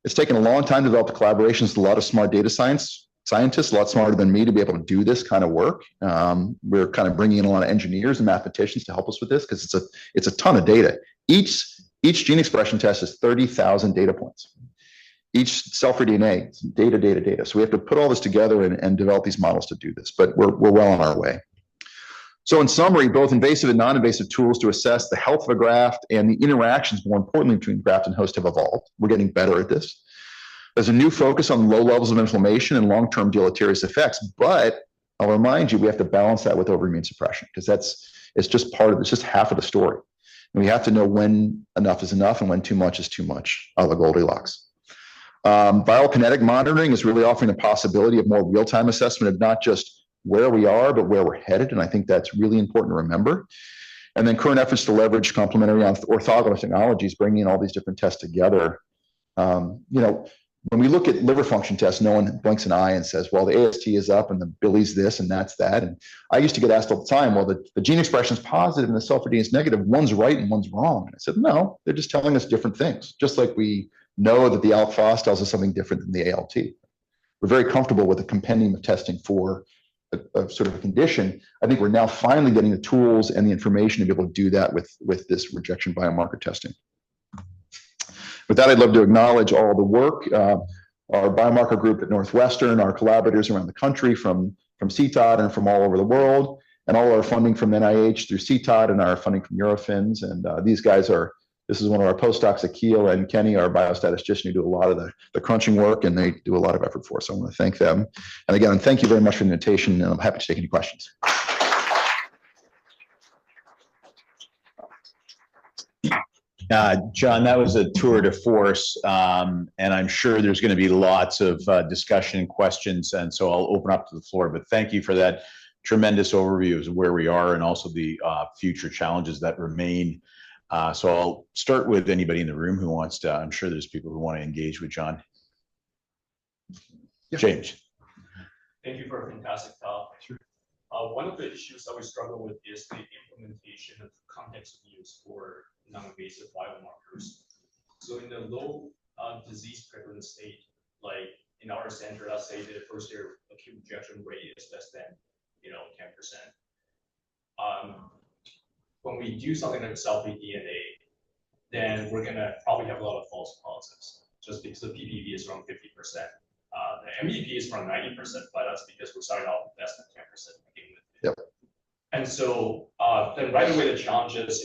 It's taken a long time to develop the collaborations with a lot of smart data scientists, a lot smarter than me to be able to do this kind of work. We're kind of bringing in a lot of engineers and mathematicians to help us with this because it's a ton of data. Each gene expression test is 30,000 data points. Each cell-free DNA, data. So we have to put all this together and develop these models to do this, but we're well on our way. So in summary, both invasive and non-invasive tools to assess the health of a graft and the interactions, more importantly, between graft and host have evolved. We're getting better at this. There's a new focus on low levels of inflammation and long-term deleterious effects, but I'll remind you, we have to balance that with over-immune suppression because it's just half of the story. And we have to know when enough is enough and when too much is too much, a la Goldilocks. Viral kinetic monitoring is really offering the possibility of more real-time assessment of not just where we are, but where we're headed. And I think that's really important to remember. And then current efforts to leverage complementary orthogonal technologies, bringing all these different tests together. when we look at liver function tests, no one blinks an eye and says, well, the AST is up and the Billy's this and that's that. And I used to get asked all the time, well, the gene expression is positive and the cell-free DNA is negative. One's right and one's wrong. And I said, no, they're just telling us different things. Just like we know that the ALK phos tells us something different than the ALT. We're very comfortable with a compendium of testing for a sort of a condition. I think we're now finally getting the tools and the information to be able to do that with this rejection biomarker testing. With that, I'd love to acknowledge all the work, our biomarker group at Northwestern, our collaborators around the country from CTOD and from all over the world, and all our funding from NIH through CTOD and our funding from Eurofins. And these guys this is one of our postdocs, Akil and Kenny, our biostatistician, who do a lot of the crunching work, and they do a lot of effort for us. So I want to thank them. And again, thank you very much for the invitation, and I'm happy to take any questions. John, that was a tour de force, and I'm sure there's going to be lots of discussion and questions, and so I'll open up to the floor. But thank you for that tremendous overview of where we are and also the future challenges that remain. So I'll start with anybody in the room who wants to. I'm sure there's people who want to engage with John. Yeah. James. Thank you for a fantastic talk. One of the issues that we struggle with is the implementation of context of use for non-invasive biomarkers. So in the low disease prevalence state, like in our center, let's say the first year acute rejection rate is less than 10%. When we do something like cell-free DNA, then we're gonna probably have a lot of false positives, just because the PPV is around 50%. The MEP is around 90%, but that's because we're starting off with less than 10% to begin with. Yep. And so then right away the challenge is,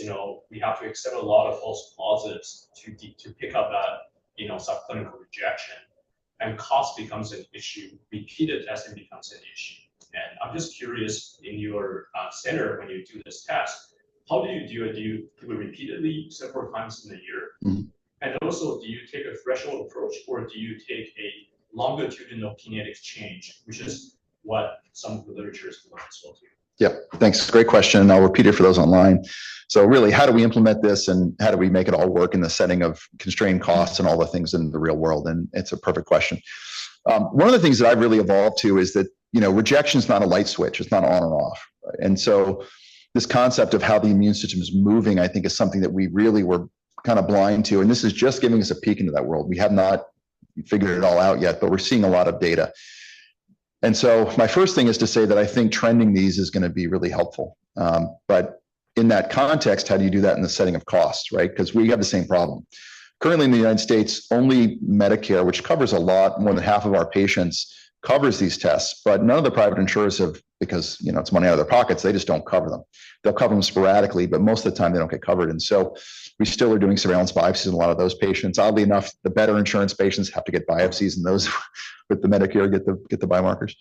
we have to accept a lot of false positives to pick up that, subclinical rejection, and cost becomes an issue. Repeated testing becomes an issue. And I'm just curious, in your center, when you do this test, how do you do it? Do you do it repeatedly, several times in a year? Mm-hmm. And also, do you take a threshold approach, or do you take a longitudinal kinetics change, which is what some of the literature is doing as well too? Yeah, thanks. Great question. I'll repeat it for those online. So really, how do we implement this, and how do we make it all work in the setting of constrained costs and all the things in the real world? And it's a perfect question. One of the things that I've really evolved to is that, rejection is not a light switch. It's not on and off. Right? And so this concept of how the immune system is moving, I think, is something that we really were kind of blind to. And this is just giving us a peek into that world. We have not figured it all out yet, but we're seeing a lot of data. And so my first thing is to say that I think trending these is going to be really helpful. But in that context, how do you do that in the setting of costs, right? Because we have the same problem. Currently in the United States, only Medicare, which covers a lot, more than half of our patients, covers these tests, but none of the private insurers have, because it's money out of their pockets, they just don't cover them. They'll cover them sporadically, but most of the time they don't get covered. And so we still are doing surveillance biopsies in a lot of those patients. Oddly enough, the better insurance patients have to get biopsies, and those with the Medicare get the biomarkers.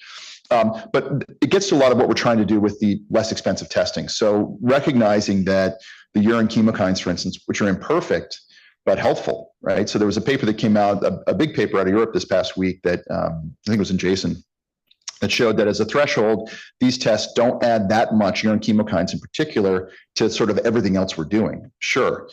But it gets to a lot of what we're trying to do with the less expensive testing. So recognizing that the urine chemokines, for instance, which are imperfect, but helpful, right? So there was a paper that came out, a big paper out of Europe this past week that I think it was in JASN, that showed that as a threshold, these tests don't add that much urine chemokines in particular to sort of everything else we're doing. Sure.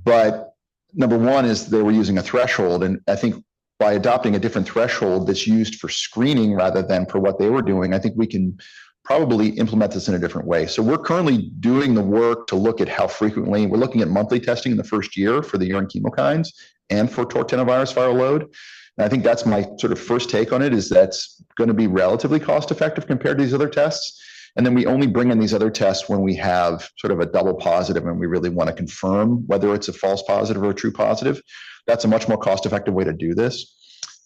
But number one is they were using a threshold. And I think by adopting a different threshold that's used for screening rather than for what they were doing, I think we can probably implement this in a different way. So we're currently doing the work to look at how frequently. We're looking at monthly testing in the first year for the urine chemokines and for tortenovirus viral load. And I think that's my sort of first take on it, is that's going to be relatively cost effective compared to these other tests. And then we only bring in these other tests when we have sort of a double positive and we really want to confirm whether it's a false positive or a true positive. That's a much more cost effective way to do this.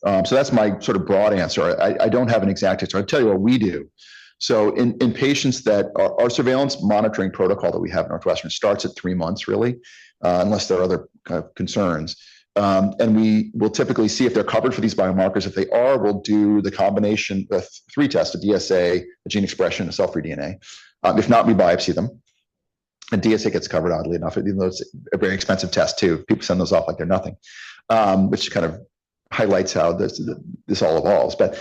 So that's my sort of broad answer. I don't have an exact answer. I'll tell you what we do. So in patients that our surveillance monitoring protocol that we have at Northwestern starts at 3 months, really, unless there are other kind of concerns. And we will typically see if they're covered for these biomarkers. If they are, we'll do the combination of 3 tests, a DSA, a gene expression, a cell-free DNA. If not, we biopsy them. And DSA gets covered, oddly enough, even though it's a very expensive test too. People send those off like they're nothing, which kind of highlights how this all evolves. But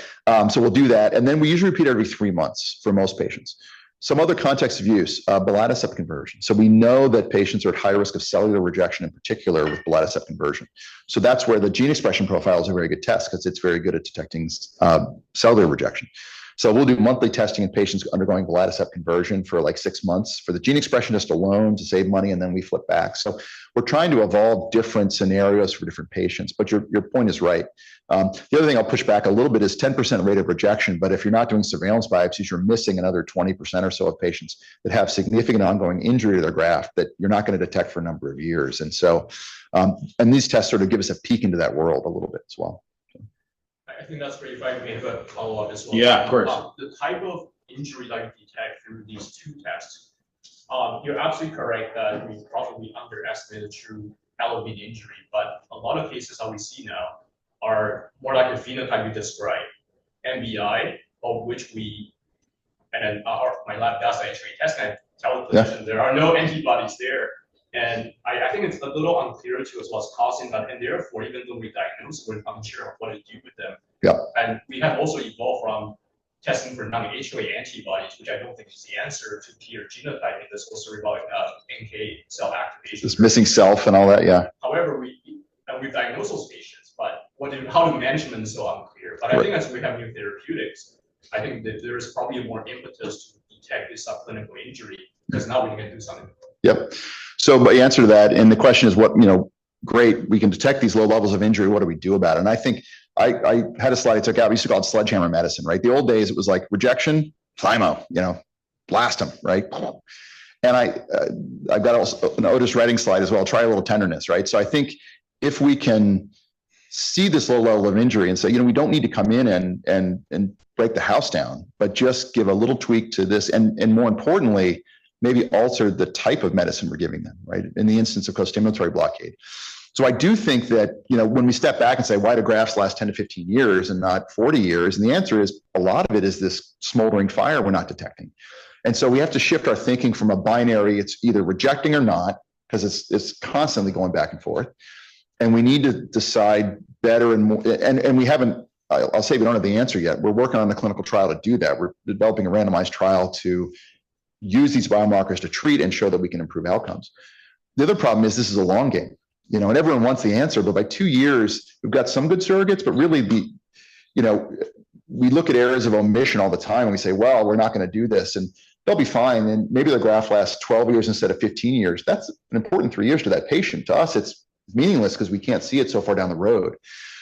so we'll do that. And then we usually repeat every 3 months for most patients. Some other context of use, Belatacept conversion. So we know that patients are at high risk of cellular rejection, in particular with Belatacept conversion. So that's where the gene expression profile is a very good test because it's very good at detecting cellular rejection. So we'll do monthly testing in patients undergoing Belatacept conversion for like 6 months for the gene expression just alone to save money, and then we flip back. So we're trying to evolve different scenarios for different patients, but your point is right. The other thing I'll push back a little bit is 10% rate of rejection, but if you're not doing surveillance biopsies, you're missing another 20% or so of patients that have significant ongoing injury to their graft that you're not going to detect for a number of years. And so, and these tests sort of give us a peek into that world a little bit as well. I think that's great. If I may have a follow-up as well. Yeah, of course. The type of injury that you detect through these two tests, you're absolutely correct that we probably underestimated true LOB injury, but a lot of cases that we see now are more like the phenotype you described, MBI, of which we, and then my lab does the HLA test, and I tell the physician there are no antibodies there. And I think it's a little unclear to us what's causing that, and therefore, even though we diagnose, we're unsure of what to do with them. Yeah. And we have also evolved from testing for non-HLA antibodies, which I don't think is the answer to clear genotyping. This also involving NK cell activation. This missing self and all that, yeah. However, we diagnose those patients, but how to management is so unclear. But I think as we have new therapeutics, I think that there is probably more impetus to detect this subclinical injury because now we can do something. Yep. So, but the answer to that, and the question is what, great, we can detect these low levels of injury. What do we do about it? And I think I had a slide I took out. We used to call it sledgehammer medicine, right? The old days, it was like rejection, thymo, blast them, right? And I've got also an Otis Redding slide as well. Try a little tenderness, right? So I think if we can see this low level of injury and say, we don't need to come in and break the house down, but just give a little tweak to this, and more importantly, maybe alter the type of medicine we're giving them, right? In the instance of co-stimulatory blockade. So I do think that, when we step back and say, why do grafts last 10 to 15 years and not 40 years? And the answer is a lot of it is this smoldering fire we're not detecting. And so we have to shift our thinking from a binary, it's either rejecting or not, because it's constantly going back and forth. And we need to decide better and more, and we haven't, I'll say we don't have the answer yet. We're working on a clinical trial to do that. We're developing a randomized trial to use these biomarkers to treat and show that we can improve outcomes. The other problem is this is a long game, and everyone wants the answer, but by 2 years, we've got some good surrogates, but really we look at areas of omission all the time and we say, well, we're not going to do this and they'll be fine. And maybe the graft lasts 12 years instead of 15 years. That's an important 3 years to that patient. To us, it's meaningless because we can't see it so far down the road.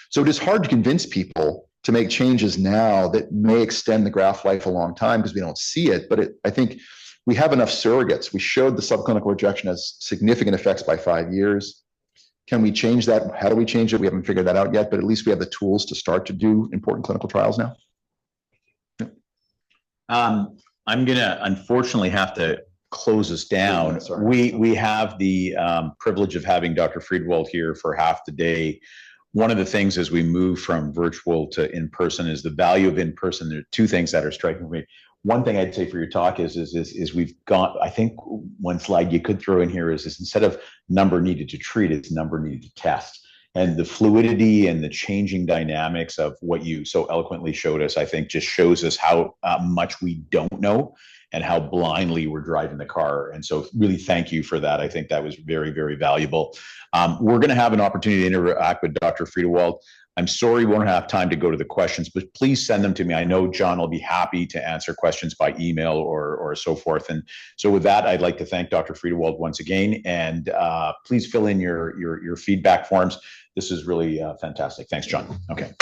So it is hard to convince people to make changes now that may extend the graft life a long time because we don't see it. But I think we have enough surrogates. We showed the subclinical rejection has significant effects by 5 years. Can we change that? How do we change it? We haven't figured that out yet, but at least we have the tools to start to do important clinical trials now. I'm going to unfortunately have to close us down. We have the privilege of having Dr. Friedewald here for half the day. One of the things as we move from virtual to in-person is the value of in-person. There are two things that are striking me. One thing I'd say for your talk is we've got, I think one slide you could throw in here is instead of number needed to treat, it's number needed to test. And the fluidity and the changing dynamics of what you so eloquently showed us, I think just shows us how much we don't know and how blindly we're driving the car. And so really thank you for that. I think that was very, very valuable. We're going to have an opportunity to interact with Dr. Friedewald. I'm sorry we won't have time to go to the questions, but please send them to me. I know John will be happy to answer questions by email or so forth. And so with that, I'd like to thank Dr. Friedewald once again, and please fill in your feedback forms. This is really fantastic. Thanks, John. Okay.